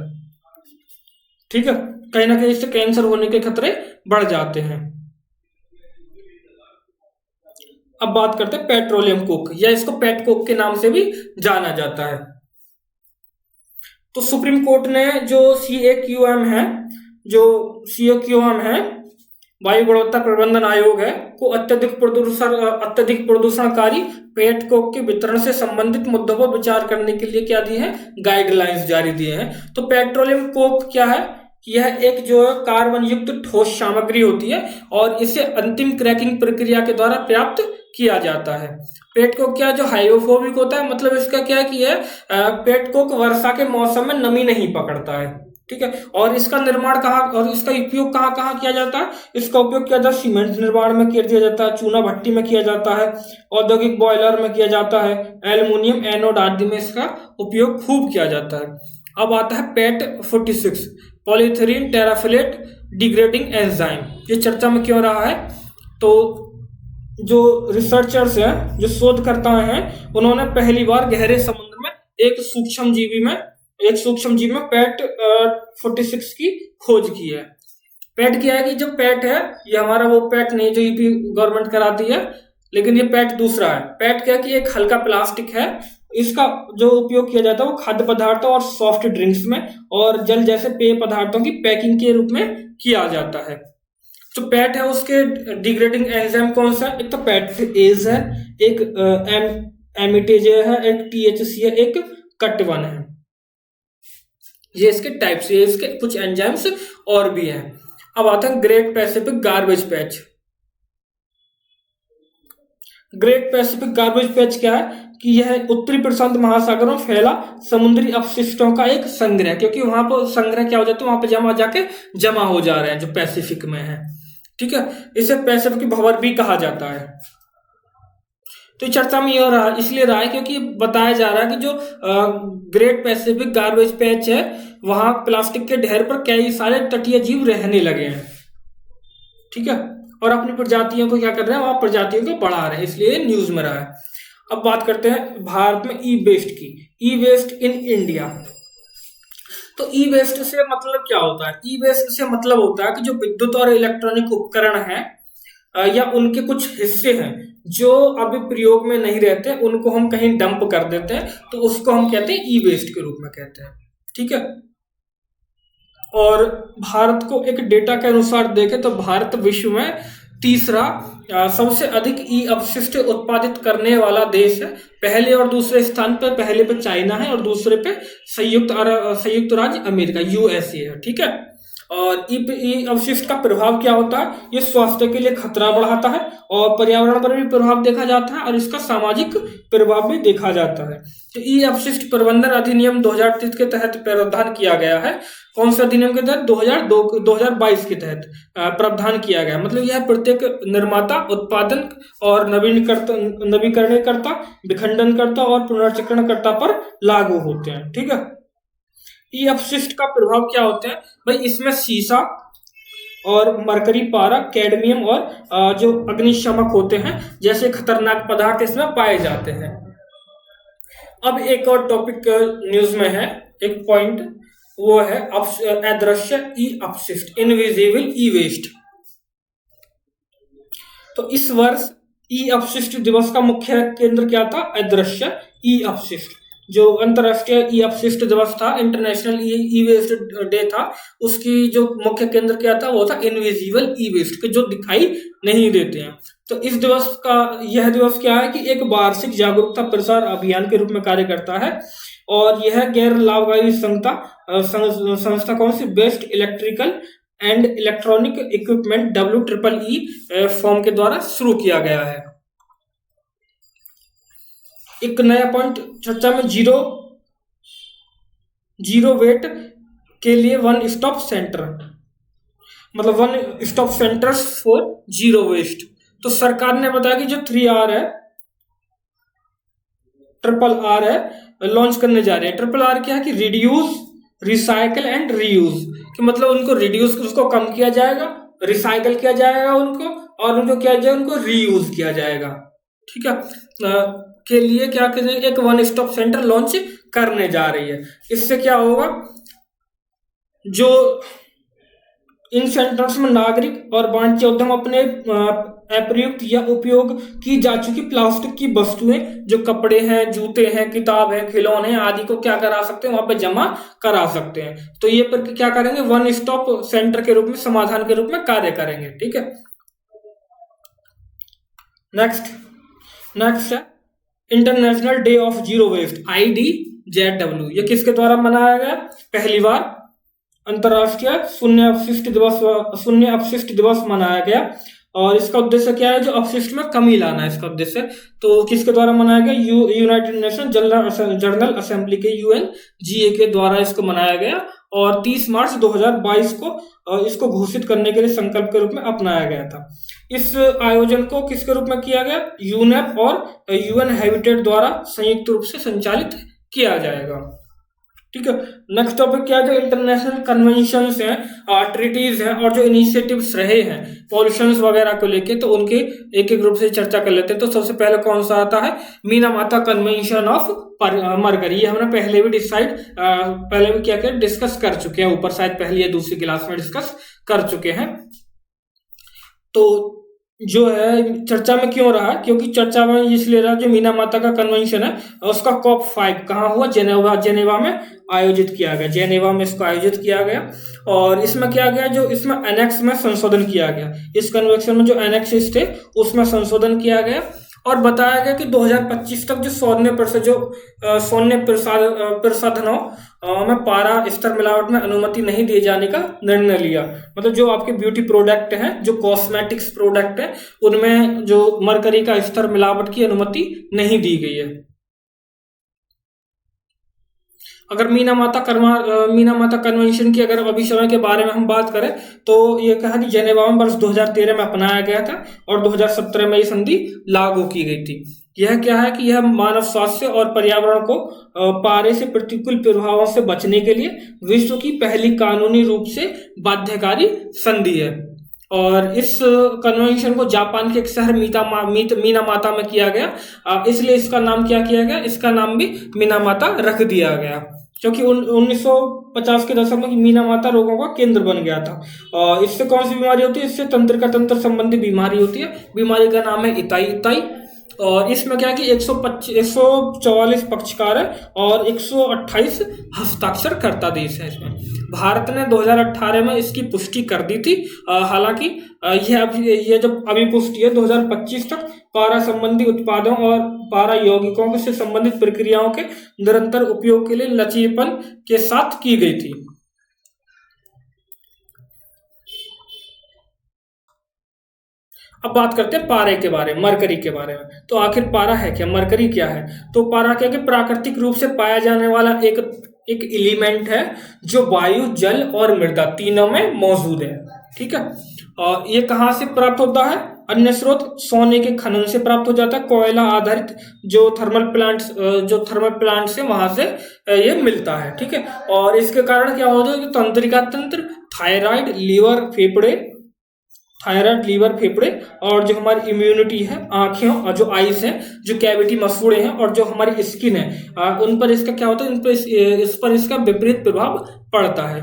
ठीक है। कहीं ना कहीं इससे कैंसर होने के खतरे बढ़ जाते हैं। अब बात करते हैं पेट्रोलियम कोक, या इसको पेट कोक के नाम से भी जाना जाता है। तो सुप्रीम कोर्ट ने जो CAQM है, वायु गुणवत्ता प्रबंधन आयोग है, को अत्यधिक प्रदूषणकारी पेट कोक के वितरण से संबंधित मुद्दों पर विचार करने के लिए क्या दिए हैं? गाइडलाइंस जारी दिए हैं। तो पेट्रोलियम कोक क्या है? यह एक जो कार्बन युक्त ठोस सामग्री होती है और इसे अंतिम क्रैकिंग प्रक्रिया के द्वारा प्राप्त किया जाता है। पेट कोक क्या जो हाइड्रोफोबिक होता है, मतलब इसका क्या किया है? पेट कोक वर्षा के मौसम में नमी नहीं पकड़ता है। ठीक है। और इसका निर्माण कहाँ और इसका उपयोग कहाँ कहाँ किया जाता है? इसका उपयोग किया जाता है सीमेंट निर्माण में किया जाता है, चूना भट्टी में किया जाता है, औद्योगिक बॉयलर में किया जाता है, एल्युमिनियम एनोड आदि में इसका उपयोग खूब किया जाता है। अब आता है पेट 46 पॉलीथीलीन टेराफिलेट डिग्रेडिंग एंजाइम। ये चर्चा में क्यों रहा है? तो जो रिसर्चर्स हैं, जो शोधकर्ता हैं, उन्होंने पहली बार गहरे समुद्र में एक सूक्ष्म जीवी में पेट 46 की खोज की है। पेट क्या है कि जो पेट है ये हमारा वो पेट नहीं जो यूपी गवर्नमेंट कराती है, लेकिन ये पेट दूसरा है। पेट क्या है कि एक हल्का प्लास्टिक है, इसका जो उपयोग किया जाता है वो खाद्य पदार्थों और सॉफ्ट ड्रिंक्स में और जल जैसे पेय पदार्थों की पैकिंग के रूप में किया जाता है। जो पेट है उसके डिग्रेडिंग एंजाइम कौन सा? एक तो पेटेज है, एक एमिटेज है, एक THC है, एक कट1 है। ये इसके टाइप्स, ये इसके कुछ एंजाइम्स और भी हैं। अब आते हैं great Pacific garbage patch. Great Pacific garbage patch क्या है कि यह उत्तरी प्रशांत महासागर में फैला समुद्री अपशिष्टों का एक संग्रह, क्योंकि वहां पर संग्रह क्या हो जाता है, वहां पर जाके जमा हो जा रहे हैं जो पैसिफिक में है। ठीक है, इसे पैसिफिक भंवर भी कहा जाता है। तो चर्चा में यह रहा इसलिए रहा है क्योंकि बताया जा रहा है कि जो ग्रेट पैसिफिक गार्बेज पैच है वहां प्लास्टिक के ढेर पर कई सारे तटीय जीव रहने लगे हैं। ठीक है, और अपनी प्रजातियों को क्या कर रहे हैं, वहां प्रजातियों को बढ़ा रहे हैं, इसलिए न्यूज में रहा है। अब बात करते हैं भारत में ई वेस्ट की। ई वेस्ट इन इंडिया। तो ई वेस्ट से मतलब क्या होता है? ई वेस्ट से मतलब होता है कि जो विद्युत और इलेक्ट्रॉनिक उपकरण हैं या उनके कुछ हिस्से हैं जो अभी प्रयोग में नहीं रहते, उनको हम कहीं डंप कर देते हैं, तो उसको हम कहते हैं ई वेस्ट के रूप में कहते हैं। ठीक है, और भारत को एक डेटा के अनुसार देखें तो भारत विश्व में तीसरा सबसे अधिक ई अपशिष्ट उत्पादित करने वाला देश है। पहले और दूसरे स्थान पर, पहले पे चाइना है और दूसरे पे संयुक्त राज्य अमेरिका यूएसए है। ठीक है, और ई अपशिष्ट का प्रभाव क्या होता है? ये स्वास्थ्य के लिए खतरा बढ़ाता है और पर्यावरण पर भी प्रभाव देखा जाता है और इसका सामाजिक प्रभाव भी देखा जाता है। तो ई अपशिष्ट प्रबंधन अधिनियम 2030 के तहत प्रावधान किया गया है। कौन सा अधिनियम के तहत? 2022 के तहत प्रावधान किया गया। मतलब यह प्रत्येक निर्माता, उत्पादन और नवीकरणकर्ता, विखंडनकर्ता और पुनर्चक्रणकर्ता पर लागू होते हैं। ठीक है, ई अपशिष्ट का प्रभाव क्या होते हैं भाई? इसमें सीसा और मरकरी, पारा, कैडमियम और जो अग्निशामक होते हैं जैसे खतरनाक पदार्थ इसमें पाए जाते हैं। अब एक और टॉपिक न्यूज में है, एक पॉइंट, वो है अदृश्य ई अपशिष्ट, इनविजिबल ई वेस्ट। तो इस वर्ष ई अपशिष्ट दिवस का मुख्य केंद्र क्या था? अदृश्य ई अपशिष्ट। जो अंतरराष्ट्रीय ई अपशिष्ट दिवस था, इंटरनेशनल ई वेस्ट डे था, उसकी जो मुख्य केंद्र क्या था? वो था इनविजिबल ई वेस्ट, के जो दिखाई नहीं देते हैं। तो इस दिवस का, यह दिवस क्या है कि एक वार्षिक जागरूकता प्रसार अभियान के रूप में कार्य करता है और यह गैर लाभकारी संस्था कौन सी? Waste electrical and electronic equipment WEEE forum के द्वारा शुरू किया गया है। एक नया पॉइंट चर्चा में, जीरो वेट के लिए वन स्टॉप सेंटर, मतलब one stop centres for zero waste. तो सरकार ने बताया कि जो 3R है, RRR है, लॉन्च करने जा रहे हैं। RRR क्या है कि रिड्यूस, रिसाइकल एंड रीयूज, कि मतलब उनको रिड्यूस, उसको कम किया जाएगा, रिसाइकल किया जाएगा उनको, और उनको क्या जाएगा, उनको रीयूज किया जाएगा। ठीक है, के लिए क्या करेंगे? एक वन स्टॉप सेंटर लॉन्च करने जा रही है। इससे क्या होगा? जो इन सेंटर्स में नागरिक और वाणिज्य उद्यम अपने अप्रयुक्त या उपयोग की जा चुकी प्लास्टिक की वस्तुएं, जो कपड़े हैं, जूते हैं, किताब है, खिलौने आदि को क्या करा सकते हैं? वहां पे जमा करा सकते हैं। तो ये पर क्या करेंगे? वन स्टॉप सेंटर के रूप में, समाधान के रूप में कार्य करेंगे। ठीक है, नेक्स्ट है international day of zero waste, IDZW। ये किसके द्वारा मनाया गया? पहली बार अंतरराष्ट्रीय शून्य अपशिष्ट दिवस मनाया गया और इसका उद्देश्य क्या है? जो अपशिष्ट में कमी लाना है, इसका उद्देश्य। तो किसके द्वारा मनाया गया? यूनाइटेड नेशन जनरल असेंबली के UNGA के द्वारा इसको मनाया गया और 30 मार्च 2022 को इसको घोषित करने के लिए संकल्प के रूप में अपनाया गया था। इस आयोजन को किसके रूप में किया गया? यूनेप और UN हैबिटेट द्वारा संयुक्त रूप से संचालित किया जाएगा। ठीक है, नेक्स्ट टॉपिक क्या है? जो इंटरनेशनल कन्वेंशंस हैं, ट्रीटीज हैं और जो इनिशिएटिव्स रहे हैं पॉल्यूशन वगैरह को लेके, तो उनके एक एक रूप से चर्चा कर लेते हैं। तो सबसे पहले कौन सा आता है? मिनामाता कन्वेंशन ऑफ मरकरी। ये हमने पहले भी डिस्कस कर चुके हैं, ऊपर शायद पहली या दूसरी क्लास में डिस्कस कर चुके हैं। तो जो है चर्चा में क्यों रहा? क्योंकि चर्चा में इसलिए रहा, जो मिनामाता का कन्वेंशन है उसका COP5 कहाँ हुआ? जेनेवा में आयोजित किया गया। जेनेवा में इसको आयोजित किया गया और इसमें क्या गया? जो इसमें एनेक्स में संशोधन किया गया। इस कन्वेंशन में जो एनेक्सेस थे उसमें संशोधन किया गया और बताया गया कि 2025 तक जो सौन्य प्रसाधनों में पारा स्तर मिलावट में अनुमति नहीं दिए जाने का निर्णय लिया। मतलब जो आपके ब्यूटी प्रोडक्ट हैं, जो कॉस्मेटिक्स प्रोडक्ट हैं, उनमें जो मरकरी का स्तर मिलावट की अनुमति नहीं दी गई है। अगर मीना माता कन्वेंशन की अगर अभी समय के बारे में हम बात करें तो ये कहा कि जेनेवा में वर्ष 2013 में अपनाया गया था और 2017 में ये संधि लागू की गई थी। यह क्या है कि यह मानव स्वास्थ्य और पर्यावरण को पारे से प्रतिकूल प्रभावों से बचने के लिए विश्व की पहली कानूनी रूप से बाध्यकारी संधि है। और इस कन्वेंशन को जापान के एक शहर मीनामाता में किया गया, इसलिए इसका नाम क्या किया गया, इसका नाम भी मीनामाता रख दिया गया, क्योंकि 1950 के दशक में मीनामाता रोगों का केंद्र बन गया था। और इससे कौन सी बीमारी होती है, इससे तंत्रिका तंत्र संबंधी बीमारी होती है। बीमारी का नाम है इताई। और इसमें क्या है कि 144 पक्षकार है और 128 हस्ताक्षरकर्ता देश है। इसमें भारत ने 2018 में इसकी पुष्टि कर दी थी। हालांकि यह जब अभी पुष्टि है 2025 तक पारा संबंधी उत्पादों और पारा यौगिकों से संबंधित प्रक्रियाओं के निरंतर उपयोग के लिए लचीलेपन के साथ की गई थी। अब बात करते हैं पारे के बारे में, मरकरी के बारे में। तो आखिर पारा है क्या, मरकरी क्या है? तो पारा क्या है कि प्राकृतिक रूप से पाया जाने वाला एक एलिमेंट है जो वायु, जल और मृदा तीनों में मौजूद है। ठीक है। और ये कहाँ से प्राप्त होता है? अन्य स्रोत सोने के खनन से प्राप्त हो जाता है। कोयला आधारित जो थर्मल प्लांट से वहां से ये मिलता है। ठीक है। और इसके कारण क्या होता है कि तंत्रिका तंत्र, थायराइड, लीवर, फेफड़े और जो हमारी इम्यूनिटी है, आंखें और जो आईज है, जो कैविटी मसूड़े हैं और जो हमारी स्किन है, उन पर इसका क्या होता है, इस पर इसका विपरीत प्रभाव पड़ता है।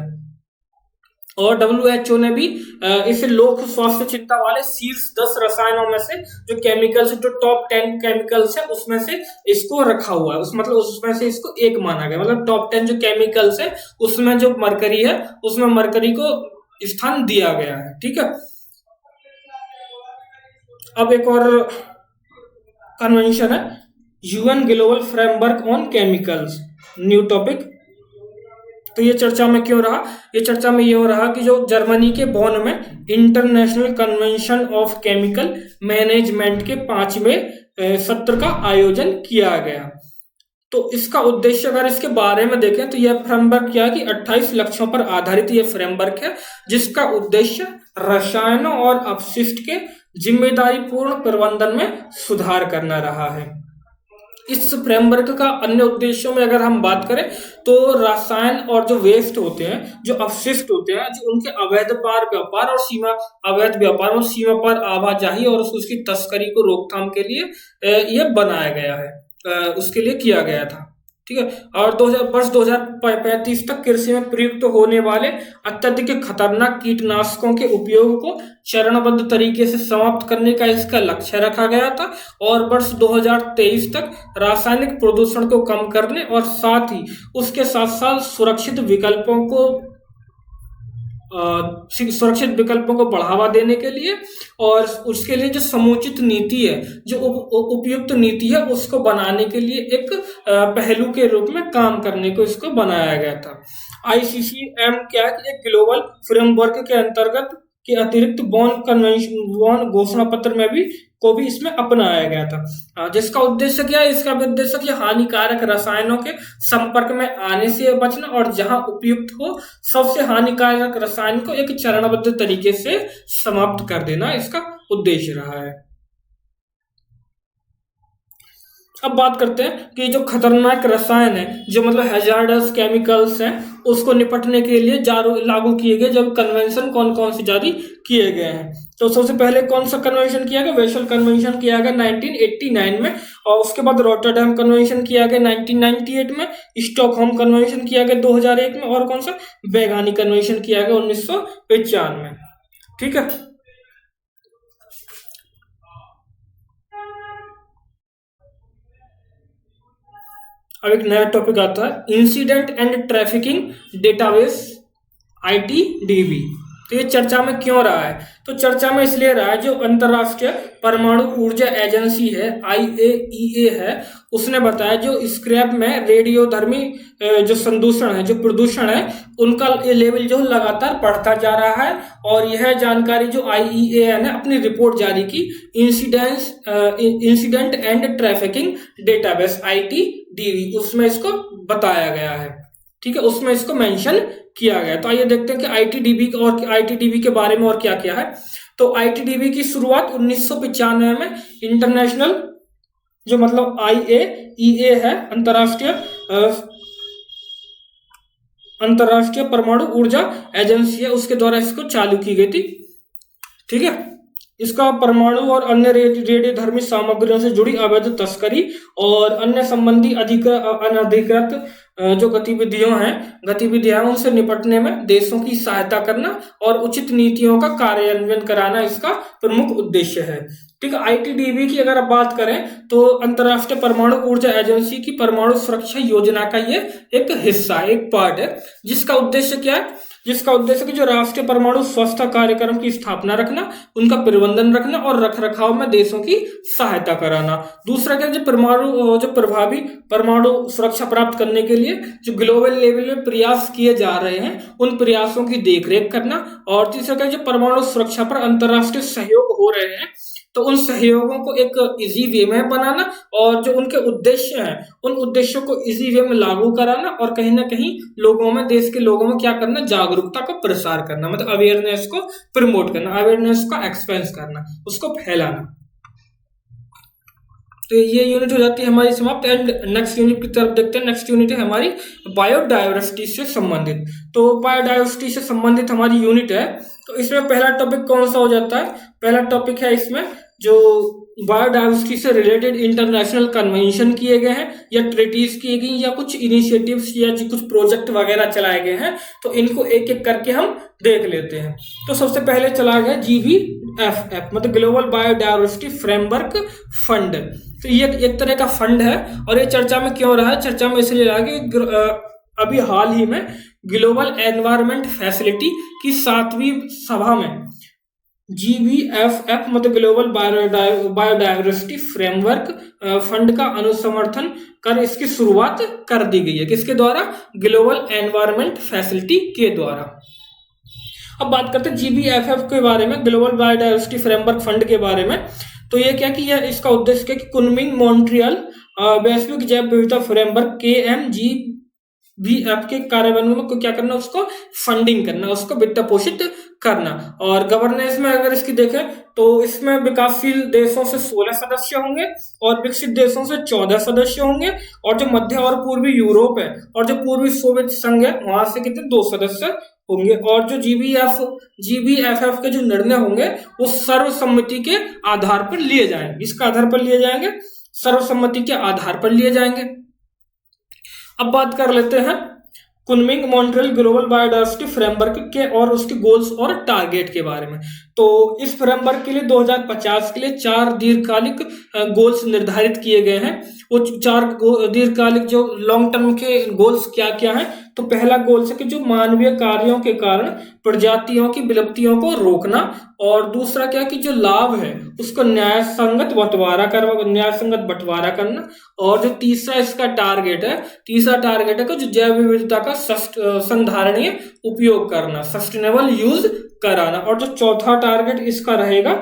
और WHO ने भी इसे लोक स्वास्थ्य चिंता वाले शीर्ष 10 रसायनों में से जो केमिकल्स, जो टॉप 10 केमिकल्स है, उसमें से इसको रखा हुआ है। मतलब उसमें से इसको एक माना गया। मतलब टॉप 10 जो केमिकल्स है उसमें जो मरकरी है, उसमें मरकरी को स्थान दिया गया है। ठीक है। अब एक और कन्वेंशन है, UN global framework on chemicals, new topic. तो ये चर्चा में क्यों रहा? ये चर्चा में ये हो रहा कि जो जर्मनी के बॉन में international convention of chemical management के 5वें सत्र का आयोजन किया गया। तो इसका उद्देश्य अगर इसके बारे में देखें तो यह फ्रेमवर्क क्या है कि 28 लक्ष्यों पर आधारित यह फ्रेमवर्क है, जिसका उद्देश्य रसायनों और अपशिष्ट के जिम्मेदारी पूर्ण प्रबंधन में सुधार करना रहा है। इस फ्रेमवर्क का अन्य उद्देश्यों में अगर हम बात करें तो रसायन और जो वेस्ट होते हैं, जो अपशिष्ट होते हैं, जो उनके अवैध व्यापार और सीमा पर आवाजाही और उसकी तस्करी को रोकथाम के लिए यह बनाया गया है, उसके लिए किया गया था। ठीक है। और वर्ष 2035 तक कृषि में प्रयुक्त होने वाले अत्यधिक खतरनाक कीटनाशकों के उपयोग को चरणबद्ध तरीके से समाप्त करने का इसका लक्ष्य रखा गया था। और वर्ष 2023 तक रासायनिक प्रदूषण को कम करने और साथ ही उसके साथ साथ सुरक्षित विकल्पों को बढ़ावा देने के लिए और उसके लिए जो समुचित नीति है, जो उपयुक्त नीति है, उसको बनाने के लिए एक पहलू के रूप में काम करने को इसको बनाया गया था। ICCM क्या है कि एक ग्लोबल फ्रेमवर्क के अंतर्गत के अतिरिक्त बॉन घोषणा पत्र में भी इसमें अपनाया गया था। जिसका उद्देश्य क्या है? इसका उद्देश्य कि हानिकारक रसायनों के संपर्क में आने से बचना और जहां उपयुक्त हो सबसे हानिकारक रसायन को एक चरणबद्ध तरीके से समाप्त कर देना इसका उद्देश्य रहा है। अब बात करते हैं कि जो खतरनाक रसायन है, जो मतलब हैजार्डस केमिकल्स हैं, उसको निपटने के लिए लागू किए गए जब कन्वेंशन कौन से जारी किए गए हैं। तो सबसे पहले कौन सा कन्वेंशन किया गया? वेसल कन्वेंशन किया गया 1989 में। और उसके बाद रॉटरडैम कन्वेंशन किया गया 1998 में। स्टॉकहोम कन्वेंशन किया गया 2001 में। और कौन सा? बेगानी कन्वेंशन किया गया 1995 में। ठीक है। अब एक नया टॉपिक आता है, incident and trafficking database, ITDB। तो ये चर्चा में क्यों रहा है? तो चर्चा में इसलिए रहा है, जो अंतर्राष्ट्रीय परमाणु ऊर्जा एजेंसी है, IAEA है, उसने बताया जो स्क्रैप में रेडियोधर्मी जो संदूषण है, जो प्रदूषण है, उनका लेवल जो लगातार बढ़ता जा रहा है। और यह जानकारी जो IAEA ने अपनी रिपोर्ट जारी की, incident and trafficking database ITDV, उसमें इसको बताया गया है। ठीक है, उसमें इसको मेंशन किया गया। तो आइए देखते हैं कि ITDV के बारे में और क्या क्या है। तो ITDV की शुरुआत 1995 में इंटरनेशनल, जो मतलब IAEA है, अंतरराष्ट्रीय परमाणु ऊर्जा एजेंसी है, उसके द्वारा इसको चालू की गई थी। ठीक है, इसका परमाणु और अन्य रेडियोधर्मी सामग्रियों से जुड़ी अवैध तस्करी और अन्य संबंधी अनधिकृत जो गतिविधियां उनसे निपटने में देशों की सहायता करना और उचित नीतियों का कार्यान्वयन कराना इसका प्रमुख उद्देश्य है। ठीक है, ITDV की अगर आप बात करें तो अंतरराष्ट्रीय परमाणु ऊर्जा एजेंसी की परमाणु सुरक्षा योजना का ये एक हिस्सा, एक पार्ट है, जिसका उद्देश्य क्या है? जिसका उद्देश्य कि जो राष्ट्रीय परमाणु स्वच्छता कार्यक्रम की स्थापना रखना, उनका प्रबंधन रखना और रखरखाव में देशों की सहायता कराना। दूसरा क्या, जो प्रभावी परमाणु सुरक्षा प्राप्त करने के लिए जो ग्लोबल लेवल में प्रयास किए जा रहे हैं, उन प्रयासों की देखरेख करना। और तीसरा क्या, जो परमाणु सुरक्षा पर अंतर्राष्ट्रीय सहयोग हो रहे हैं, तो उन सहयोगों को एक इजी वे में बनाना और जो उनके उद्देश्य हैं, उन उद्देश्यों को इजी वे में लागू कराना और कहीं ना कहीं लोगों में, देश के लोगों में क्या करना, जागरूकता का प्रसार करना, मतलब अवेयरनेस को प्रमोट करना, अवेयरनेस का एक्सपेंस करना, उसको फैलाना। तो ये यूनिट हो जाती है हमारी समाप्त। एंड नेक्स्ट यूनिट की तरफ देखते हैं। नेक्स्ट यूनिट है हमारी बायोडायवर्सिटी से संबंधित। तो बायोडायवर्सिटी से संबंधित हमारी यूनिट है। तो इसमें पहला टॉपिक कौन सा हो जाता है? पहला टॉपिक है इसमें जो बायोडायवर्सिटी से रिलेटेड इंटरनेशनल कन्वेंशन किए गए हैं या ट्रीटीज किए गई या कुछ इनिशिएटिव्स या कुछ प्रोजेक्ट वगैरह चलाए गए हैं, तो इनको एक एक करके हम देख लेते हैं। तो सबसे पहले चला गया GBFF, मतलब ग्लोबल बायोडायवर्सिटी फ्रेमवर्क फंड। तो ये एक तरह का फंड है और ये चर्चा में क्यों रहा है? चर्चा में इसलिए रहा कि अभी हाल ही में ग्लोबल एनवायरमेंट फैसिलिटी की 7वीं सभा में GBFF मतलब ग्लोबल बायोडायवर्सिटी फ्रेमवर्क फंड का अनुसमर्थन कर इसकी शुरुआत कर दी गई है। किसके द्वारा? ग्लोबल एनवायरमेंट फैसिलिटी के द्वारा। अब बात करते हैं GBFF के बारे में, ग्लोबल बायोडायवर्सिटी फ्रेमवर्क फंड के बारे में। तो ये क्या कि यह इसका उद्देश्य क्या कि कुनमिंग मॉन्ट्रियल वैश्विक जैव विविधता फ्रेमवर्क KMGBF के कार्यान्वयन को क्या करना, उसको फंडिंग करना, उसको वित्त पोषित करना। और गवर्नेंस में अगर इसकी देखें तो इसमें विकासशील देशों से 16 सदस्य होंगे और विकसित देशों से 14 सदस्य होंगे, और जो मध्य और पूर्वी यूरोप है और जो पूर्वी सोवियत संघ है वहां से कितने 2 सदस्य होंगे। और जो GBFF के जो निर्णय होंगे वो सर्वसम्मति के आधार पर लिए जाएंगे। इसका आधार पर लिए जाएंगे, सर्वसम्मति के आधार पर लिए जाएंगे। अब बात कर लेते हैं Kunming Montreal global biodiversity framework के और उसके गोल्स और टारगेट के बारे में। तो इस फ्रेमवर्क के लिए 2050 के लिए 4 दीर्घकालिक गोल्स निर्धारित किए गए हैं। वो 4 दीर्घकालिक जो लॉन्ग टर्म के गोल्स क्या क्या हैं? तो पहला गोल है कि जो मानवीय कार्यों के कारण प्रजातियों की विलुप्तियों को रोकना, और दूसरा क्या कि जो लाभ है उसको न्यायसंगत बंटवारा करना, और जो तीसरा इसका टारगेट है, कि जो जैव विविधता का संधारणीय उपयोग करना, सस्टेनेबल यूज कराना। और जो चौथा टारगेट इसका रहेगा,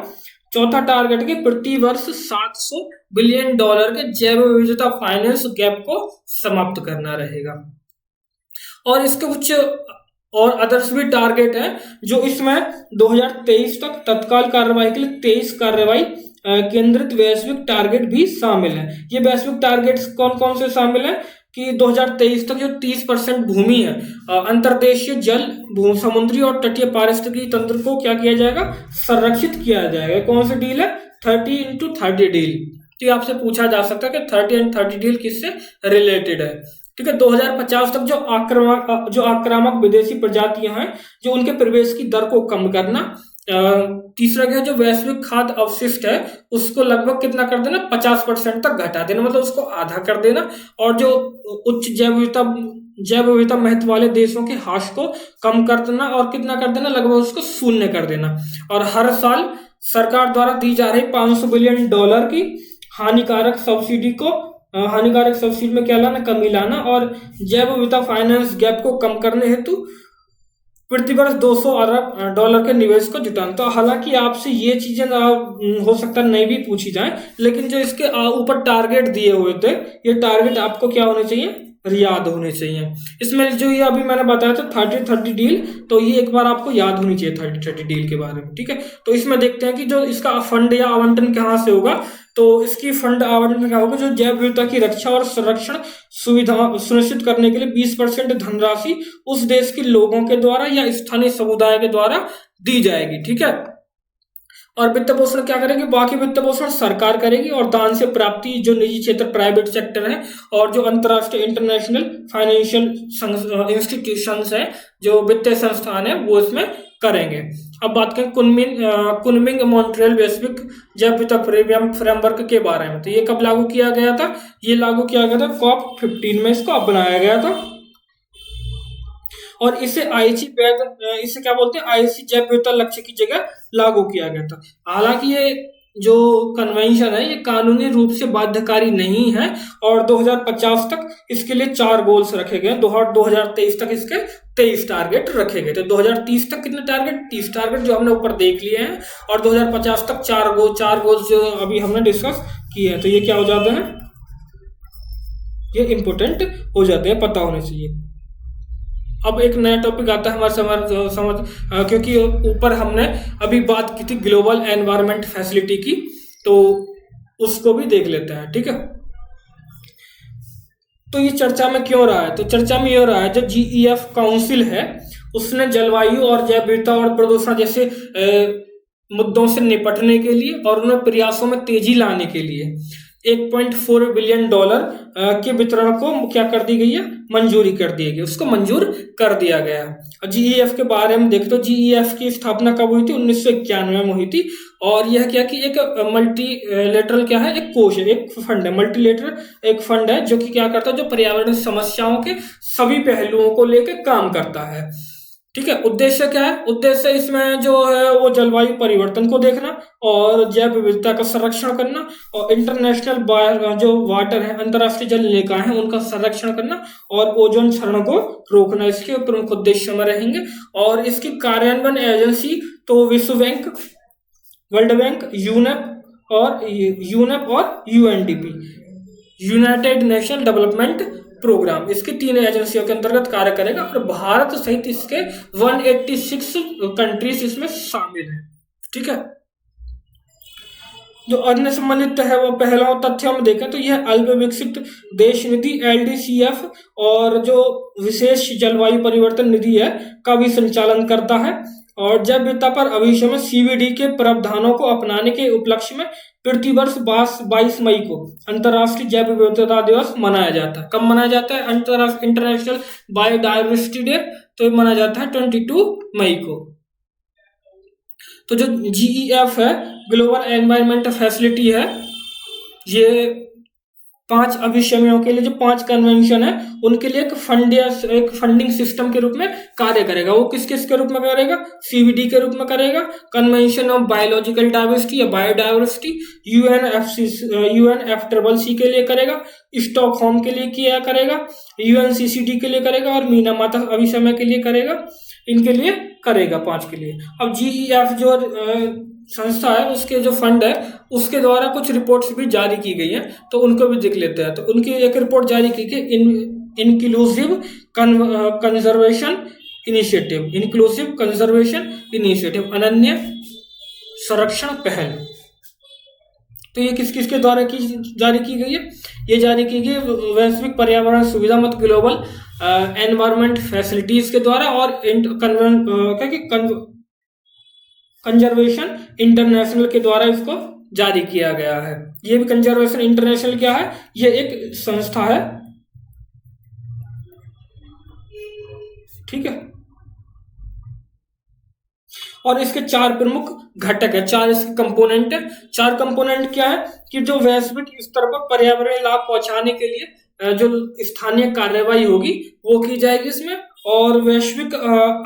चौथा टारगेट के प्रति वर्ष $700 बिलियन के जैव विविधता फाइनेंस गैप को समाप्त करना रहेगा। और इसके कुछ और अदर्स भी टारगेट है जो इसमें 2023 तक तत्काल कार्रवाई के लिए 23 कार्रवाई केंद्रित वैश्विक टारगेट भी शामिल है। ये वैश्विक टारगेट्स कौन कौन से शामिल है कि 2023 तक जो 30% भूमि है, अंतर्देशीय जल, समुद्री और तटीय पारिस्थितिकी तंत्र को क्या किया जाएगा? संरक्षित किया जाएगा। कौन सी डील है? 30x30 deal. तो आपसे पूछा जा सकता है कि 30x30 डील किससे रिलेटेड है? ठीक है, 2050 तक जो आक्रामक विदेशी प्रजातियां हैं, जो उनके प्रवेश की दर को कम करना। तीसरा क्या, जो वैश्विक खाद्य अवशिष्ट है उसको लगभग कितना कर देना? 50% तक घटा देना, मतलब उसको आधा कर देना। और जो उच्च जैव विविधता जैव विविधता महत्व वाले देशों के ह्रास को कम कर देना और कितना कर देना, लगभग उसको शून्य कर देना। और हर साल सरकार द्वारा दी जा रही $500 बिलियन की हानिकारक सब्सिडी में क्या लाना, कमी लाना, और जैव विविधता फाइनेंस गैप को कम करने हेतु प्रतिवर्ष $200 अरब के निवेश को जुटाना। तो हालांकि आपसे ये चीजें हो सकता है नहीं भी पूछी जाए, लेकिन जो इसके ऊपर टारगेट दिए हुए थे, ये टारगेट आपको क्या होने चाहिए, याद होने चाहिए। इसमें जो ये अभी मैंने बताया था 30-30 डील, तो ये एक बार आपको याद होनी चाहिए 30-30 डील के बारे में, ठीक है। तो इसमें देखते हैं कि जो इसका फंड या आवंटन कहाँ से होगा। तो इसकी फंड आवंटन क्या होगा, जो जैव विविधता की रक्षा और संरक्षण सुविधा सुनिश्चित करने के लिए 20% धनराशि उस देश के लोगों के द्वारा या स्थानीय समुदाय के द्वारा दी जाएगी, ठीक है। और वित्त पोषण क्या करेगी, बाकी वित्त पोषण सरकार करेगी, और दान से प्राप्ति जो निजी क्षेत्र प्राइवेट सेक्टर है और जो अंतर्राष्ट्रीय इंटरनेशनल फाइनेंशियल इंस्टीट्यूशंस है, जो वित्तीय संस्थान है, वो इसमें करेंगे। अब बात करें कुनमिंग मॉन्ट्रियल वैश्विक जैव विविधता फ्रेमवर्क के बारे में। तो ये कब लागू किया गया था, ये लागू किया गया था COP15 में, इसको अपनाया गया था। और इसे इसे क्या बोलते हैं, आईसी जैव विविधता लक्ष्य की जगह लागू किया गया था। हालांकि ये जो कन्वेंशन है, ये कानूनी रूप से बाध्यकारी नहीं है, और 2050 तक इसके लिए 4 गोल्स रखे गए। 2023 तक इसके 23 टारगेट रखे गए थे। 2030 तक कितने टारगेट, 30 टारगेट जो हमने ऊपर देख लिए हैं, और 2050 तक 4 गोल्स जो अभी हमने डिस्कस किए हैं। तो ये क्या हो जाते हैं, ये इंपोर्टेंट हो जाते हैं, पता होने चाहिए। अब एक नया टॉपिक आता है हमारे समझ क्योंकि ऊपर हमने अभी बात की थी ग्लोबल एनवायरनमेंट फैसिलिटी की, तो उसको भी देख लेते हैं, ठीक है। तो ये चर्चा में क्यों रहा है, तो चर्चा में ये रहा है, जो GEF काउंसिल है, उसने जलवायु और जैव विविधता और प्रदूषण जैसे मुद्दों से निपटने के लिए और उन प्रयासों में तेजी लाने के लिए $1.4 बिलियन के वितरण को क्या कर दी गई है, मंजूरी कर दी गई, उसको मंजूर कर दिया गया। GEF के बारे में देखते, तो GEF की स्थापना कब हुई थी, 1991 में हुई थी। और यह क्या कि एक मल्टीलेटरल क्या है, एक कोष है, एक फंड है, मल्टीलेटरल एक फंड है, जो कि क्या करता है, जो पर्यावरण समस्याओं के सभी पहलुओं को लेकर काम करता है, ठीक है। उद्देश्य क्या है, उद्देश्य इसमें जो है वो जलवायु परिवर्तन को देखना और जैव विविधता का संरक्षण करना, और इंटरनेशनल जो वाटर है, अंतर्राष्ट्रीय जल निकाय है, उनका संरक्षण करना, और ओजोन क्षरण को रोकना, इसके प्रमुख उद्देश्य में रहेंगे। और इसकी कार्यान्वयन एजेंसी तो विश्व बैंक, वर्ल्ड बैंक, यूनेप और UNDP, United Nation development programme, इसकी 3 एजेंसियों के अंतर्गत कार्य करेगा। और भारत सहित इसके 186 कंट्रीज इसमें शामिल हैं, ठीक है। जो अन्य संबंधित है वो पहला तथ्य हम देखें तो यह अल्प विकसित देश निधि LDCF और जो विशेष जलवायु परिवर्तन निधि है का भी संचालन करता है। और जैव विविधता पर भविष्य में CBD के प्रावधानों को अपनाने के उपलक्ष्य में प्रतिवर्ष 22 मई को अंतर्राष्ट्रीय जैव विविधता दिवस मनाया जाता है। कब मनाया जाता है, अंतर्राष्ट्रीय इंटरनेशनल बायोडायवर्सिटी डे, तो मनाया जाता है 22 मई को। तो जो GEF है, ग्लोबल एनवायरमेंट फैसिलिटी है, ये 5 अभिशमियों के लिए जो 5 कन्वेंशन है उनके लिए एक फंडिंग सिस्टम के रूप में कार्य करेगा। वो किस किस के रूप में करेगा, CBD के रूप में करेगा, कन्वेंशन ऑफ बायोलॉजिकल डाइवर्सिटी या बायोडाइवर्सिटी, UNFCCC के लिए करेगा, स्टॉकहोम के लिए किया करेगा, UNCCD के लिए करेगा, और मीनामाता अभिशमय के लिए करेगा, इनके लिए करेगा 5 के लिए। अब GEF जो संस्था है, उसके जो फंड है, उसके द्वारा कुछ रिपोर्ट्स भी जारी की गई हैं, तो उनको भी देख लेते हैं। तो उनकी एक रिपोर्ट जारी की गई, इंक्लूसिव कंजर्वेशन इनिशिएटिव, अनन्य संरक्षण पहल। तो ये किस किस के द्वारा जारी की गई है, ये जारी की गई वैश्विक पर्यावरण सुविधा मत ग्लोबल एनवायरमेंट फैसिलिटीज के द्वारा, और कंजर्वेशन इंटरनेशनल के द्वारा इसको जारी किया गया है। ये भी कंजर्वेशन इंटरनेशनल क्या है, ये एक संस्था है, ठीक है। और इसके 4 प्रमुख घटक है, 4 इसके कंपोनेंट है। 4 कंपोनेंट क्या है कि जो वैश्विक स्तर पर पर्यावरणीय लाभ पहुंचाने के लिए जो स्थानीय कार्यवाही होगी वो की जाएगी इसमें, और वैश्विक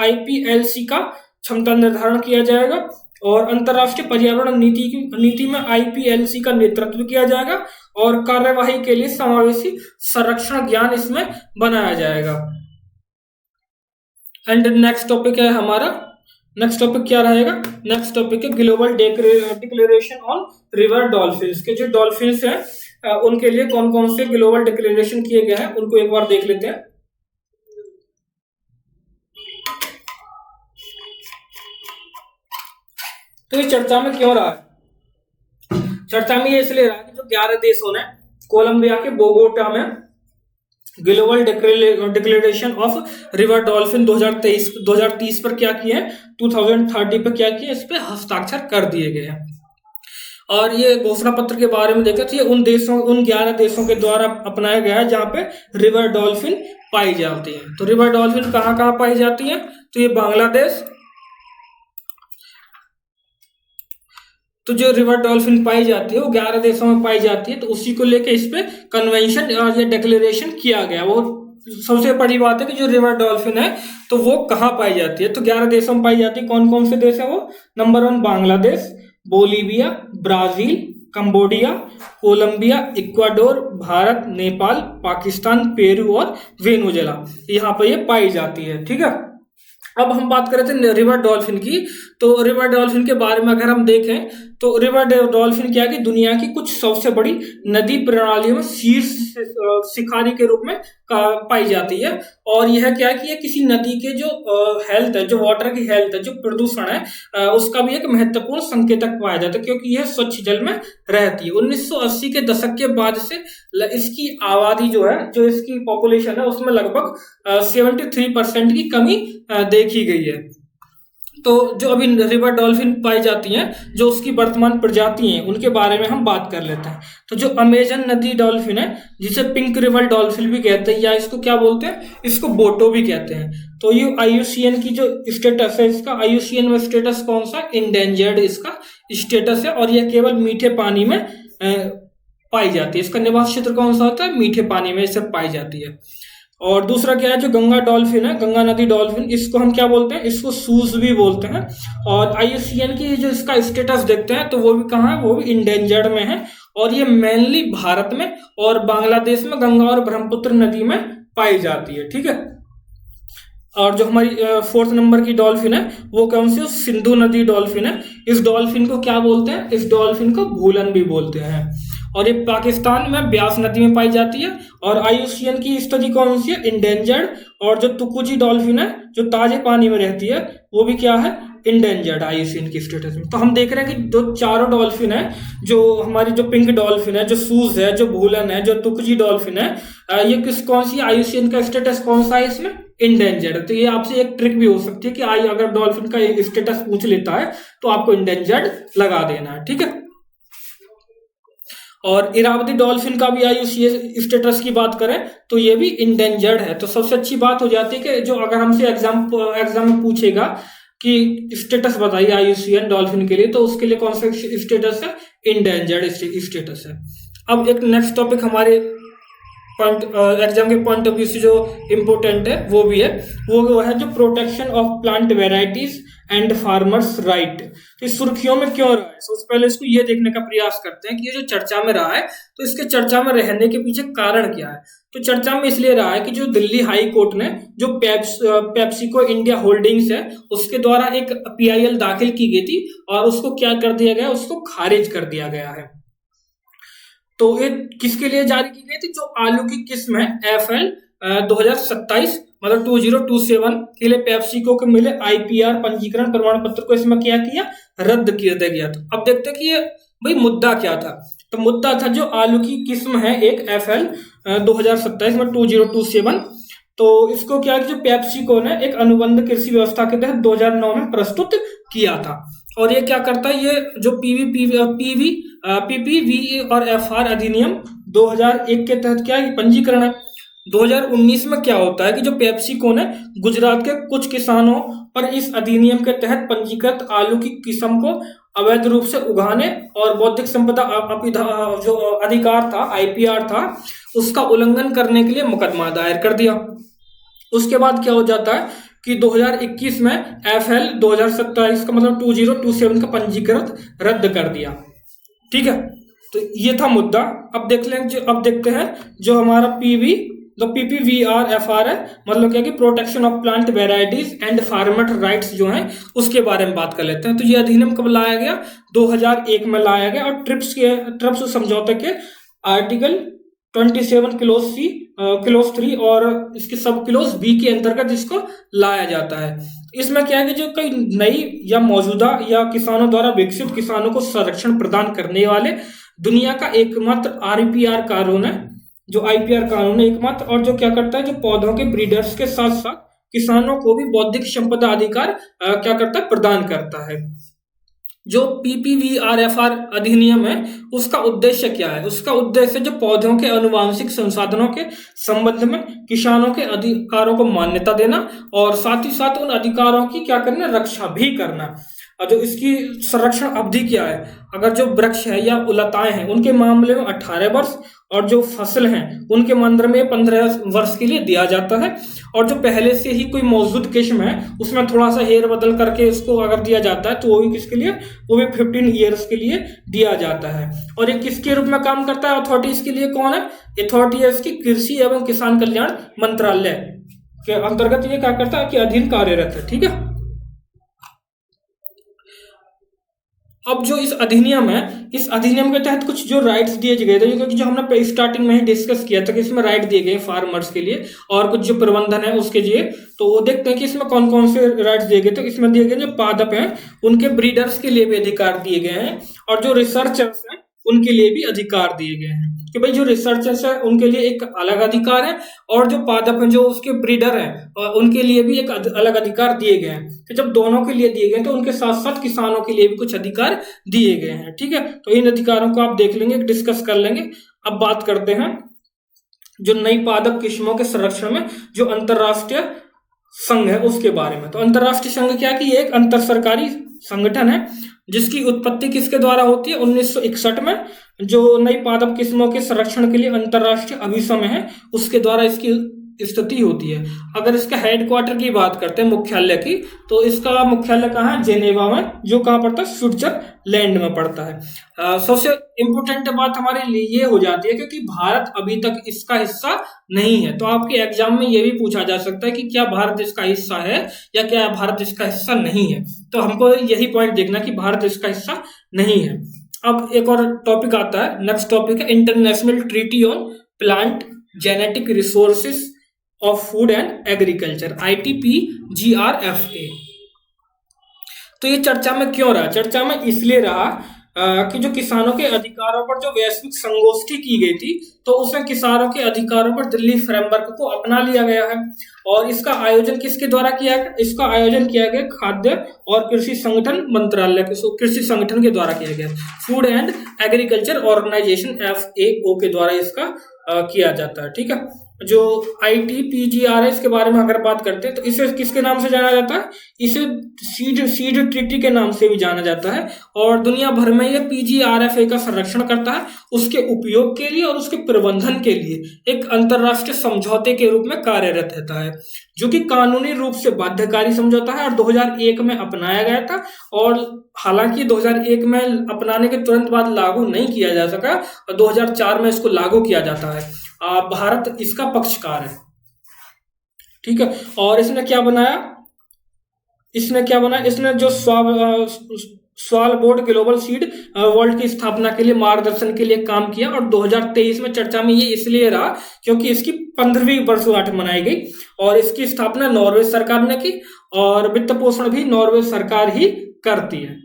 IPLC का क्षमता निर्धारण किया जाएगा, और अंतर्राष्ट्रीय पर्यावरण नीति में IPLC का नेतृत्व किया जाएगा, और कार्यवाही के लिए समावेशी संरक्षण ज्ञान इसमें बनाया जाएगा। एंड नेक्स्ट टॉपिक है हमारा, नेक्स्ट टॉपिक क्या रहेगा? नेक्स्ट टॉपिक है global declaration on river dolphins के जो डॉल्फिन्स हैं उनके लिए कौन कौन से ग्लोबल डिक्लेरेशन किए गए हैं उनको एक बार देख लेते हैं। तो ये चर्चा में क्यों रहा है? चर्चा में ये इसलिए रहा कि जो 11 देशों ने कोलंबिया के बोगोटा में global declaration of river dolphin 2030 पर क्या किए, 2030 पर क्या किए, इस पे हस्ताक्षर कर दिए गए हैं। और ये घोषणा पत्र के बारे में देखा तो ये उन 11 देशों के द्वारा अपनाया गया है जहां पे रिवर डॉल्फिन पाई जाती है। तो रिवर डॉल्फिन कहाँ कहाँ पाई जाती है? तो ये बांग्लादेश, तो जो रिवर डॉल्फिन पाई जाती है वो 11 देशों में पाई जाती है, तो उसी को लेके इस पे कन्वेंशन और ये डिक्लेरेशन किया गया। वो सबसे बड़ी बात है कि जो रिवर डॉल्फिन है तो वो कहाँ पाई जाती है, तो 11 देशों में पाई जाती है। कौन कौन से देश है वो? Number 1 Bangladesh, Bolivia, Brazil, Cambodia, Colombia, Ecuador, Bharat, Nepal, Pakistan, Peru और वेनेजुएला, यहाँ पर ये पाई जाती है। ठीक है, अब हम बात कर रहे थे रिवर डॉल्फिन की। तो रिवर डॉल्फिन के बारे में अगर हम देखें तो रिवर डॉल्फिन क्या है कि दुनिया की कुछ सबसे बड़ी नदी प्रणालियों में शीर्ष शिकारी के रूप में पाई जाती है। और यह क्या है कि ये किसी नदी के जो हेल्थ है, जो वाटर की हेल्थ है, जो प्रदूषण है, उसका भी एक महत्वपूर्ण संकेतक पाया जाता है, क्योंकि यह स्वच्छ जल में रहती है। 1980 के दशक के बाद से इसकी आबादी जो है, जो इसकी पॉपुलेशन है, उसमें लगभग 73% की कमी देखी गई है। तो जो अभी रिवर डॉल्फिन पाई जाती हैं, जो उसकी वर्तमान प्रजाति हैं, उनके बारे में हम बात कर लेते हैं। तो जो अमेजन नदी डॉल्फिन है, जिसे पिंक रिवर डॉल्फिन भी कहते हैं, या इसको क्या बोलते हैं, इसको बोटो भी कहते हैं। तो ये IUCN की जो स्टेटस है, इसका IUCN में स्टेटस कौन सा? इंडेंजर्ड इसका स्टेटस है, और यह केवल मीठे पानी में पाई जाती है। इसका निवास क्षेत्र कौन सा होता है? मीठे पानी में इसे पाई जाती है। और दूसरा क्या है, जो गंगा डॉल्फिन है, गंगा नदी डॉल्फिन, इसको हम क्या बोलते हैं? इसको सूज भी बोलते हैं। और IUCN की जो इसका स्टेटस देखते हैं तो वो भी कहाँ है? वो भी इंडेंजर्ड में है, और ये मेनली भारत में और बांग्लादेश में गंगा और ब्रह्मपुत्र नदी में पाई जाती है। ठीक है, और जो हमारी 4th नंबर की डॉल्फिन है वो कौन सी? सिंधु नदी डॉल्फिन है। इस डॉल्फिन को क्या बोलते हैं? इस डॉल्फिन को भूलन भी बोलते हैं, और ये पाकिस्तान में ब्यास नदी में पाई जाती है। और IUCN की स्थिति कौन सी है? इंडेंजर्ड। और जो तुकुची डॉल्फिन है, जो ताजे पानी में रहती है, वो भी क्या है? इंडेंजर्ड IUCN की स्टेटस में। तो हम देख रहे हैं कि जो चारों डॉल्फिन है, जो हमारी जो पिंक डॉल्फिन है, जो सूज है, जो भूलन है, जो तुकुची डॉल्फिन है, ये कौन सी IUCN का स्टेटस कौन सा है इसमें? इंडेंजर्ड। तो ये आपसे एक ट्रिक भी हो सकती है कि अगर डॉल्फिन का स्टेटस पूछ लेता है तो आपको इंडेंजर्ड लगा देना है। ठीक है, और इरावती डॉल्फिन का भी IUCN स्टेटस की बात करें तो ये भी इंडेंजर्ड है। तो सबसे अच्छी बात हो जाती है कि जो अगर हमसे एग्जाम में पूछेगा कि स्टेटस बताइए IUCN डॉल्फिन के लिए, तो उसके लिए कौन सा स्टेटस है? इंडेंजर्ड स्टेटस है। अब एक नेक्स्ट टॉपिक हमारे एग्जाम के पॉइंट ऑफ व्यू से जो इम्पोर्टेंट है वो भी है, वो है जो protection of plant varieties and farmers right. तो इस सुर्खियों में क्यों रहा है? सबसे पहले इसको ये देखने का प्रयास करते हैं कि ये जो चर्चा में रहा है तो इसके चर्चा में रहने के पीछे कारण क्या है। तो चर्चा में इसलिए रहा है कि जो दिल्ली हाई कोर्ट ने जो पेप्सिको इंडिया होल्डिंग्स है उसके द्वारा एक PIL दाखिल की गई थी, और उसको क्या कर दिया गया? उसको खारिज कर दिया गया है। तो ये किसके लिए जारी की गई थी? जो आलू की किस्म है FL 2027 मतलब 2027 के लिए पेप्सिको को मिले IPR पंजीकरण प्रमाण पत्र को इसमें क्या किया? रद्द किया गया था। अब देखते हैं कि ये भाई मुद्दा क्या था। तो मुद्दा था जो आलू की किस्म है एक FL 2027 में 2027, तो इसको क्या जो पेप्सिको ने एक अनुबंध कृषि व्यवस्था के तहत 2009 में प्रस्तुत किया था। और ये क्या करता है? ये जो PPV और FR अधिनियम 2001 के तहत क्या है? पंजीकरण है। 2019 में क्या होता है कि जो पेप्सिको ने गुजरात के कुछ किसानों पर इस अधिनियम के तहत पंजीकृत आलू की किस्म को अवैध रूप से उगाने और बौद्धिक संपदा जो अधिकार था IPR था उसका उल्लंघन करने के लिए मुकदमा दायर कर दिया। उसके बाद क्या हो जाता है कि 2021 में FL 2027 का मतलब 2027 का पंजीकृत रद्द कर दिया। ठीक है, तो ये था मुद्दा। अब देखते हैं जो हमारा PPVRFR है, मतलब क्या कि protection of plant varieties and farmer rights जो हैं उसके बारे में बात कर लेते हैं। तो ये अधिनियम कब लाया गया? 2001 में लाया गया, और ट्रिप्स समझौते के आर्टिकल 27 क्लोज 3 और इसके सब क्लोज बी के अंतर्गत इसको लाया जाता है। इसमें क्या है कि जो कई नई या मौजूदा या किसानों द्वारा विकसित किसानों को संरक्षण प्रदान करने वाले दुनिया का एकमात्र RPR कानून है, जो IPR कानून है एकमात्र, और जो क्या करता है, जो पौधों के ब्रीडर्स के साथ साथ किसानों को भी बौद्धिक संपदा अधिकार क्या करता है, प्रदान करता है। जो PPVRFR अधिनियम है उसका उद्देश्य क्या है? उसका उद्देश्य जो पौधों के आनुवांशिक संसाधनों के संबंध में किसानों के अधिकारों को मान्यता देना, और साथ ही साथ उन अधिकारों की क्या करना, रक्षा भी करना। और जो इसकी संरक्षण अवधि क्या है? अगर जो वृक्ष है या लताएं हैं उनके मामले में 18 वर्ष, और जो फसल हैं उनके मामले में 15 वर्ष के लिए दिया जाता है। और जो पहले से ही कोई मौजूद किस्म है उसमें थोड़ा सा हेर बदल करके इसको अगर दिया जाता है तो वो भी किसके लिए, वो भी 15 ईयर्स के लिए दिया जाता है। और ये किसके रूप में काम करता है? अथॉरिटी इसके लिए कौन है? अथॉरिटी है इसकी कृषि एवं किसान कल्याण मंत्रालय के अंतर्गत ये क्या करता है कि अधीन कार्यरत है। ठीक है, अब जो इस अधिनियम है, इस अधिनियम के तहत कुछ जो राइट्स दिए गए थे, क्योंकि जो हमने स्टार्टिंग में ही डिस्कस किया था कि इसमें राइट दिए गए फार्मर्स के लिए और कुछ जो प्रबंधन है उसके लिए, तो वो देखते हैं कि इसमें कौन कौन से राइट्स दिए गए। तो इसमें दिए गए जो पादप हैं उनके ब्रीडर्स के लिए भी अधिकार दिए गए हैं, और जो रिसर्चर्स हैं उनके लिए भी अधिकार दिए गए हैं कि भाई जो रिसर्चर्स है उनके लिए एक अलग अधिकार है, और जो पादप हैं जो उसके ब्रीडर हैं उनके लिए भी एक अलग अधिकार दिए गए हैं। कि जब दोनों के लिए दिए गए तो उनके साथ साथ किसानों के लिए भी कुछ अधिकार दिए गए हैं। ठीक है, तो इन अधिकारों को आप देख लेंगे, डिस्कस कर लेंगे। अब बात करते हैं जो नई पादप किस्मों के संरक्षण में जो अंतरराष्ट्रीय संघ है उसके बारे में। तो अंतरराष्ट्रीय संघ क्या कि एक अंतर सरकारी संगठन है जिसकी उत्पत्ति किसके द्वारा होती है? 1961 में जो नई पादप किस्मों के संरक्षण के लिए अंतरराष्ट्रीय अभिसमय है उसके द्वारा इसकी स्थिति होती है। अगर इसका हेडक्वार्टर की बात करते हैं, मुख्यालय की, तो इसका मुख्यालय कहाँ है? जेनेवा में, जो कहाँ पड़ता है? स्विट्जरलैंड में पड़ता है। सबसे इम्पोर्टेंट बात हमारे लिए ये हो जाती है क्योंकि भारत अभी तक इसका हिस्सा नहीं है। तो आपके एग्जाम में ये भी पूछा जा सकता है कि क्या भारत इसका हिस्सा है या क्या भारत इसका हिस्सा नहीं है। तो हमको यही पॉइंट देखना कि भारत इसका हिस्सा नहीं है। अब एक और टॉपिक आता है, नेक्स्ट टॉपिक है international treaty on plant genetic resources of food and agriculture, ITPGRFA। तो ये चर्चा में क्यों रहा? चर्चा में इसलिए रहा कि जो किसानों के अधिकारों पर जो वैश्विक संगोष्ठी की गई थी तो उसमें किसानों के अधिकारों पर दिल्ली फ्रेमवर्क को अपना लिया गया है। और इसका आयोजन किसके द्वारा किया गया? इसका आयोजन किया गया खाद्य और कृषि संगठन मंत्रालय के कृषि संगठन के द्वारा किया गया, food and agriculture organisation FAO के द्वारा इसका किया जाता है। ठीक है, जो ITPGR है इसके बारे में अगर बात करते हैं तो इसे किसके नाम से जाना जाता है? इसे सीड ट्रीटी के नाम से भी जाना जाता है। और दुनिया भर में यह PGRFA का संरक्षण करता है, उसके उपयोग के लिए और उसके प्रबंधन के लिए एक अंतरराष्ट्रीय समझौते के रूप में कार्यरत रहता है, जो कि कानूनी रूप से बाध्यकारी समझौता है और 2001 में अपनाया गया था। और हालांकि 2001 में अपनाने के तुरंत बाद लागू नहीं किया जा सका और 2004 में इसको लागू किया जाता है। भारत इसका पक्षकार है। ठीक है, और इसने क्या बनाया? इसने जो स्वालबोर्ड ग्लोबल सीड वर्ल्ड की स्थापना के लिए मार्गदर्शन के लिए काम किया। और 2023 में चर्चा में ये इसलिए रहा क्योंकि इसकी 15वीं वर्षगांठ मनाई गई और इसकी स्थापना नॉर्वे सरकार ने की और वित्त पोषण भी नॉर्वे सरकार ही करती है।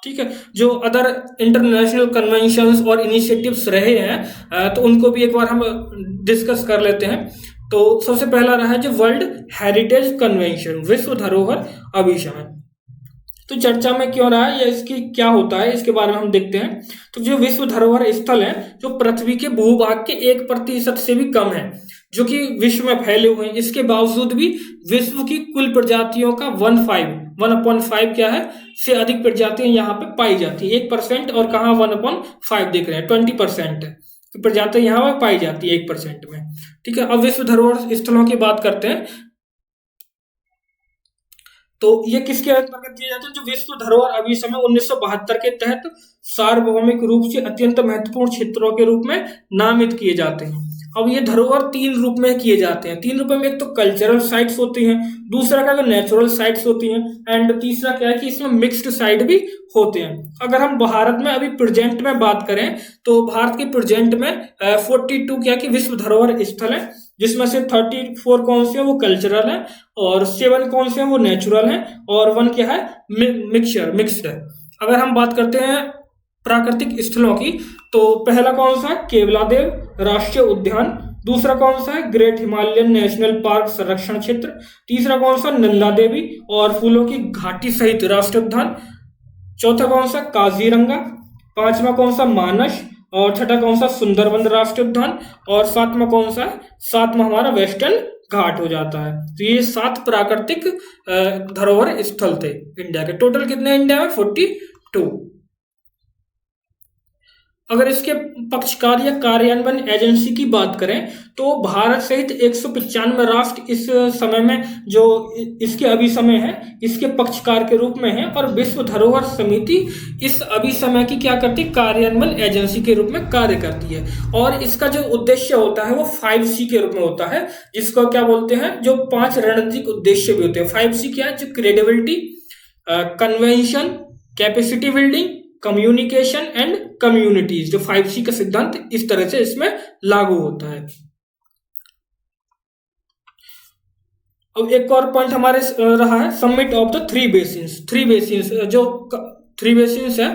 ठीक है, जो अदर इंटरनेशनल कन्वेंशंस और इनिशिएटिव्स रहे हैं तो उनको भी एक बार हम डिस्कस कर लेते हैं। तो सबसे पहला रहा है जो वर्ल्ड हेरिटेज कन्वेंशन, विश्व धरोहर अभिसमय। तो चर्चा में क्यों रहा है या इसकी क्या होता है इसके बारे में हम देखते हैं। तो जो विश्व धरोहर स्थल है जो पृथ्वी के भूभाग के 1% से भी कम है, जो कि विश्व में फैले हुए हैं, इसके बावजूद भी विश्व की कुल प्रजातियों का 1/5 क्या है से अधिक प्रजातियां यहाँ पे पाई जाती है। 1% और कहाँ 1/5 देख रहे हैं, 20% है। की प्रजाति यहाँ पाई जाती है 1% में। ठीक है, अब विश्व धरोहर स्थलों की बात करते हैं। तो ये किसके अंतर्गत दिए जाते हैं? जो विश्व धरोहर अभिसमन 1972 के तहत सार्वभौमिक रूप से अत्यंत महत्वपूर्ण क्षेत्रों के रूप में नामित किए जाते हैं। अब ये धरोहर 3 रूप में किए जाते हैं। 3 रूप में एक तो कल्चरल साइट्स होती हैं, दूसरा क्या नेचुरल साइट्स होती हैं, एंड तीसरा क्या है कि इसमें मिक्स्ड साइट भी होते हैं। अगर हम भारत में अभी प्रेजेंट में बात करें तो भारत के प्रेजेंट में 42 क्या कि विश्व धरोहर स्थल है, जिसमें से 34 कौन से हैं वो कल्चरल है, और 7 कौन से हैं वो नेचुरल है, और 1 क्या है मिक्स्ड है। अगर हम बात करते हैं प्राकृतिक स्थलों की तो पहला कौन सा है? केवलादेव राष्ट्रीय उद्यान। दूसरा कौन सा है? ग्रेट हिमालयन नेशनल पार्क संरक्षण क्षेत्र। तीसरा कौन सा? नंदा देवी और फूलों की घाटी सहित राष्ट्रीय उद्यान। चौथा कौन सा? काजीरंगा। पांचवा कौन सा? मानस। और छठा कौन सा? सुंदरबन राष्ट्रीय उद्यान। और सातवां कौन सा है? सातवां हमारा वेस्टर्न घाट हो जाता है। तो ये 7 प्राकृतिक धरोहर स्थल थे इंडिया के। टोटल कितने इंडिया में? 42। अगर इसके पक्षकार या कार्यान्वयन एजेंसी की बात करें तो भारत सहित 195 राष्ट्र इस समय में जो इसके अभिसमय है इसके पक्षकार के रूप में है, और विश्व धरोहर समिति इस अभिसमय की क्या करती है? कार्यान्वयन एजेंसी के रूप में कार्य करती है। और इसका जो उद्देश्य होता है वो 5C के रूप में होता है, जिसको क्या बोलते हैं? जो 5 रणनीतिक उद्देश्य भी होते हैं। 5C क्या है? जो credibility, convention, capacity building, communication and communities. जो 5C का सिद्धांत इस तरह से इसमें लागू होता है। अब एक और पॉइंट हमारे रहा है summit of the 3 basins. 3 basins जो 3 बेसिन्स है,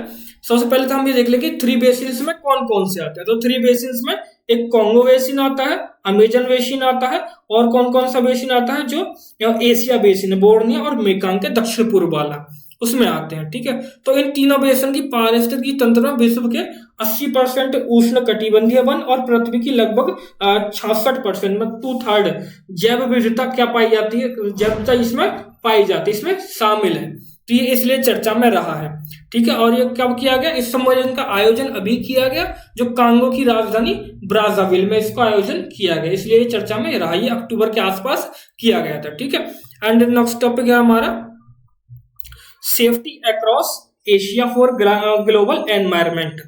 सबसे पहले तो हम ये देख लें कि 3 बेसिन्स में कौन कौन से आते हैं। तो 3 बेसिन्स में एक कॉन्गो बेसिन आता है, अमेजन बेसिन आता है, और कौन कौन सा बेसिन आता है? जो एशिया बेसिन है, बोर्निया और मेकांग के दक्षिण पूर्व वाला, उसमें आते हैं। ठीक है, तो इन तीनों बेसिन की पारिस्थितिकी तंत्र में विश्व के 80% उष्ण कटिबंधीय वन और पृथ्वी की लगभग 66% में 2/3 जैव विविधता क्या पाई जाती है? जैव विविधता इसमें पाई जाती है, इसमें शामिल है। तो ये इसलिए चर्चा में रहा है। ठीक है, और ये कब किया गया? इस सम्मेलन का आयोजन अभी किया गया, जो कांगो की राजधानी ब्राज़ाविल में इसका आयोजन किया गया, इसलिए ये चर्चा में रहा। ये अक्टूबर के आसपास किया गया था। ठीक है, एंड नेक्स्ट टॉपिक है हमारा safety across Asia for global environment,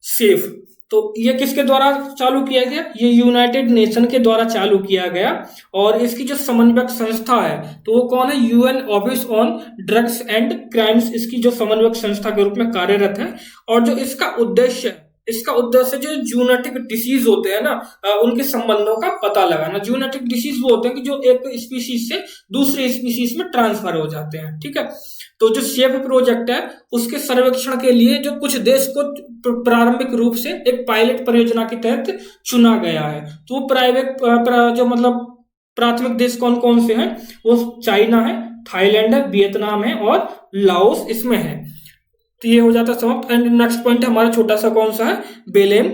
safe. तो ये किसके द्वारा चालू किया गया? ये यूनाइटेड नेशन के द्वारा चालू किया गया, और इसकी जो समन्वयक संस्था है तो वो कौन है? UN office on drugs and crimes इसकी जो समन्वयक संस्था के रूप में कार्यरत है। और जो इसका उद्देश्य जो जूनोटिक डिसीज होते हैं ना, उनके संबंधों का पता लगाना। जूनोटिक डिसीज वो होते हैं कि जो एक स्पीशीज से दूसरे स्पीशीज में ट्रांसफर हो जाते हैं। ठीक है, तो जो सेफ प्रोजेक्ट है उसके सर्वेक्षण के लिए जो कुछ देश को प्रारंभिक रूप से एक पायलट परियोजना के तहत चुना गया है। तो वो जो मतलब प्राथमिक देश कौन कौन से हैं? वो चाइना है, थाईलैंड है, वियतनाम है और लाओस इसमें है। तो ये हो जाता है समाप्त। एंड नेक्स्ट पॉइंट हमारा छोटा सा कौन सा है? बेलेम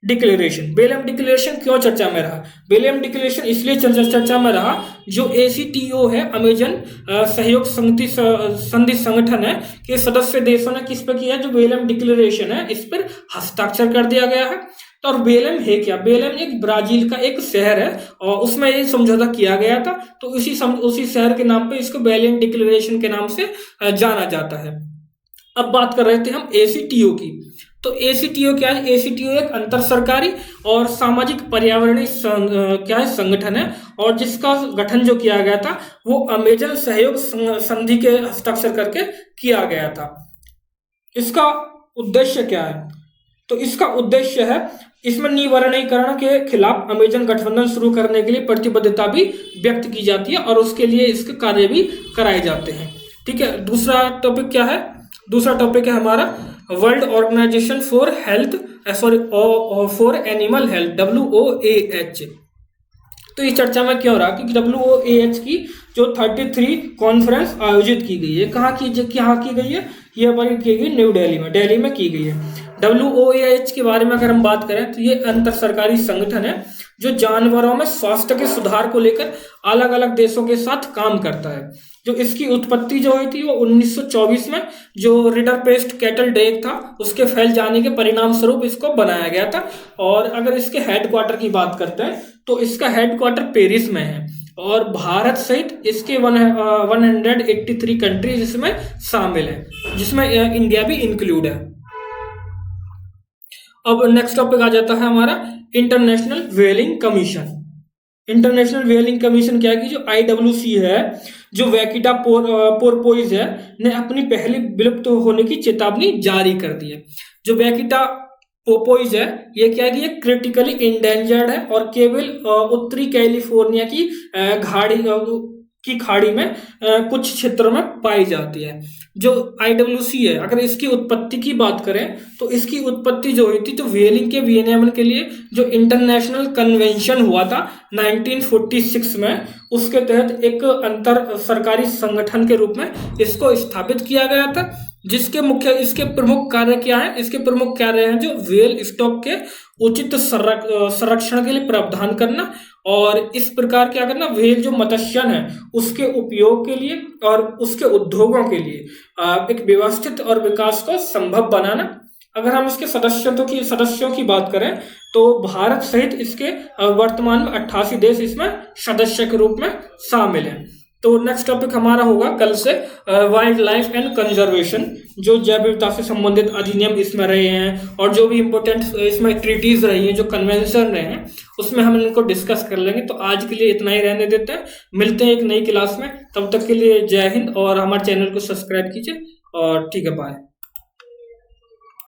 डिक्लेरेशन। बेलेम डिक्लेरेशन क्यों चर्चा में रहा? बेलेम डिक्लेरेशन इसलिए चर्चा में रहा, जो ACTO है, अमेजन सहयोग संधि संगठन है, कि सदस्य देशों ने किस पे किया? जो बेलेम डिक्लेरेशन है इस पर हस्ताक्षर कर दिया गया है। तो और बेलेम है क्या? बेलेम एक ब्राजील का एक शहर है और उसमें ये समझौता किया गया था। तो उसी शहर के नाम पे इसको बेलेम डिक्लेरेशन के नाम से जाना जाता है। अब बात कर रहे थे हम ACTO की। तो ACTO क्या है? ACTO एक अंतर सरकारी और सामाजिक पर्यावरणीय संगठन है, और जिसका गठन जो किया गया था वो अमेजन सहयोग संधि के हस्ताक्षर करके किया गया था। इसका उद्देश्य क्या है? तो इसका उद्देश्य है इसमें निवर्णीकरण के खिलाफ अमेजन गठबंधन शुरू करने के लिए प्रतिबद्धता भी व्यक्त की जाती है, और उसके लिए इसके कार्य भी कराए जाते हैं। ठीक है, दूसरा टॉपिक क्या है? दूसरा टॉपिक है हमारा world organisation for health for animal health, WOAH। तो इस चर्चा में क्या हो रहा कि WOAH की जो 33 कॉन्फ्रेंस आयोजित की गई है, कहाँ की गई है? ये हमारी की गई न्यू दिल्ली में की गई है। WOAH के बारे में अगर हम बात करें तो ये अंतर सरकारी संगठन है जो जानवरों में स्वास्थ्य के सुधार को लेकर अलग अलग देशों के साथ काम करता है। जो इसकी उत्पत्ति जो हुई थी वो 1924 में जो रिडरपेस्ट कैटल डेग था उसके फैल जाने के परिणाम स्वरूप इसको बनाया गया था। और अगर इसके हेडक्वार्टर की बात करते हैं तो इसका हेडक्वार्टर पेरिस में है और भारत सहित इसके 183 कंट्रीज इसमें शामिल है, जिसमें इंडिया भी इंक्लूड है। अब नेक्स्ट टॉपिक आ जाता है हमारा इंटरनेशनल व्हेलिंग कमीशन। इंटरनेशनल व्हेलिंग कमीशन क्या है कि जो IWC है, जो वैकिटा पोर्पोइज है, ने अपनी पहली विलुप्त होने की चेतावनी जारी कर दी है। जो वैकिटा पोर्पोइज है ये क्या है कि ये क्रिटिकली इंडेंजर्ड है और केवल उत्तरी कैलिफोर्निया की खाड़ी में कुछ क्षेत्रों में पाई जाती है। जो IWC है, अगर इसकी उत्पत्ति की बात करें तो इसकी उत्पत्ति जो हुई थी तो व्हेलिंग के विनियमन के लिए जो इंटरनेशनल कन्वेंशन हुआ था 1946 में, उसके तहत एक अंतर सरकारी संगठन के रूप में इसको स्थापित किया गया था। इसके प्रमुख कार्य क्या है? इसके प्रमुख कार्य हैं जो व्हेल स्टॉक के उचित संरक्षण के लिए प्रावधान करना और इस प्रकार क्या करना, व्हेल जो मत्स्यन है उसके उपयोग के लिए और उसके उद्योगों के लिए एक व्यवस्थित और विकास को संभव बनाना। अगर हम इसके सदस्यों की बात करें तो भारत सहित इसके वर्तमान में 88 देश इसमें सदस्य के रूप में शामिल हैं। तो नेक्स्ट टॉपिक हमारा होगा कल से वाइल्ड लाइफ एंड कंजर्वेशन, जो जैव विविधता से संबंधित अधिनियम इसमें रहे हैं और जो भी इंपॉर्टेंट इसमें ट्रीटीज रही हैं, जो कन्वेंशन रहे हैं, उसमें हम इनको डिस्कस कर लेंगे। तो आज के लिए इतना ही रहने देते हैं, मिलते हैं एक नई क्लास में। तब तक के लिए जय हिंद और हमारे चैनल को सब्सक्राइब कीजिए और ठीक है, बाय।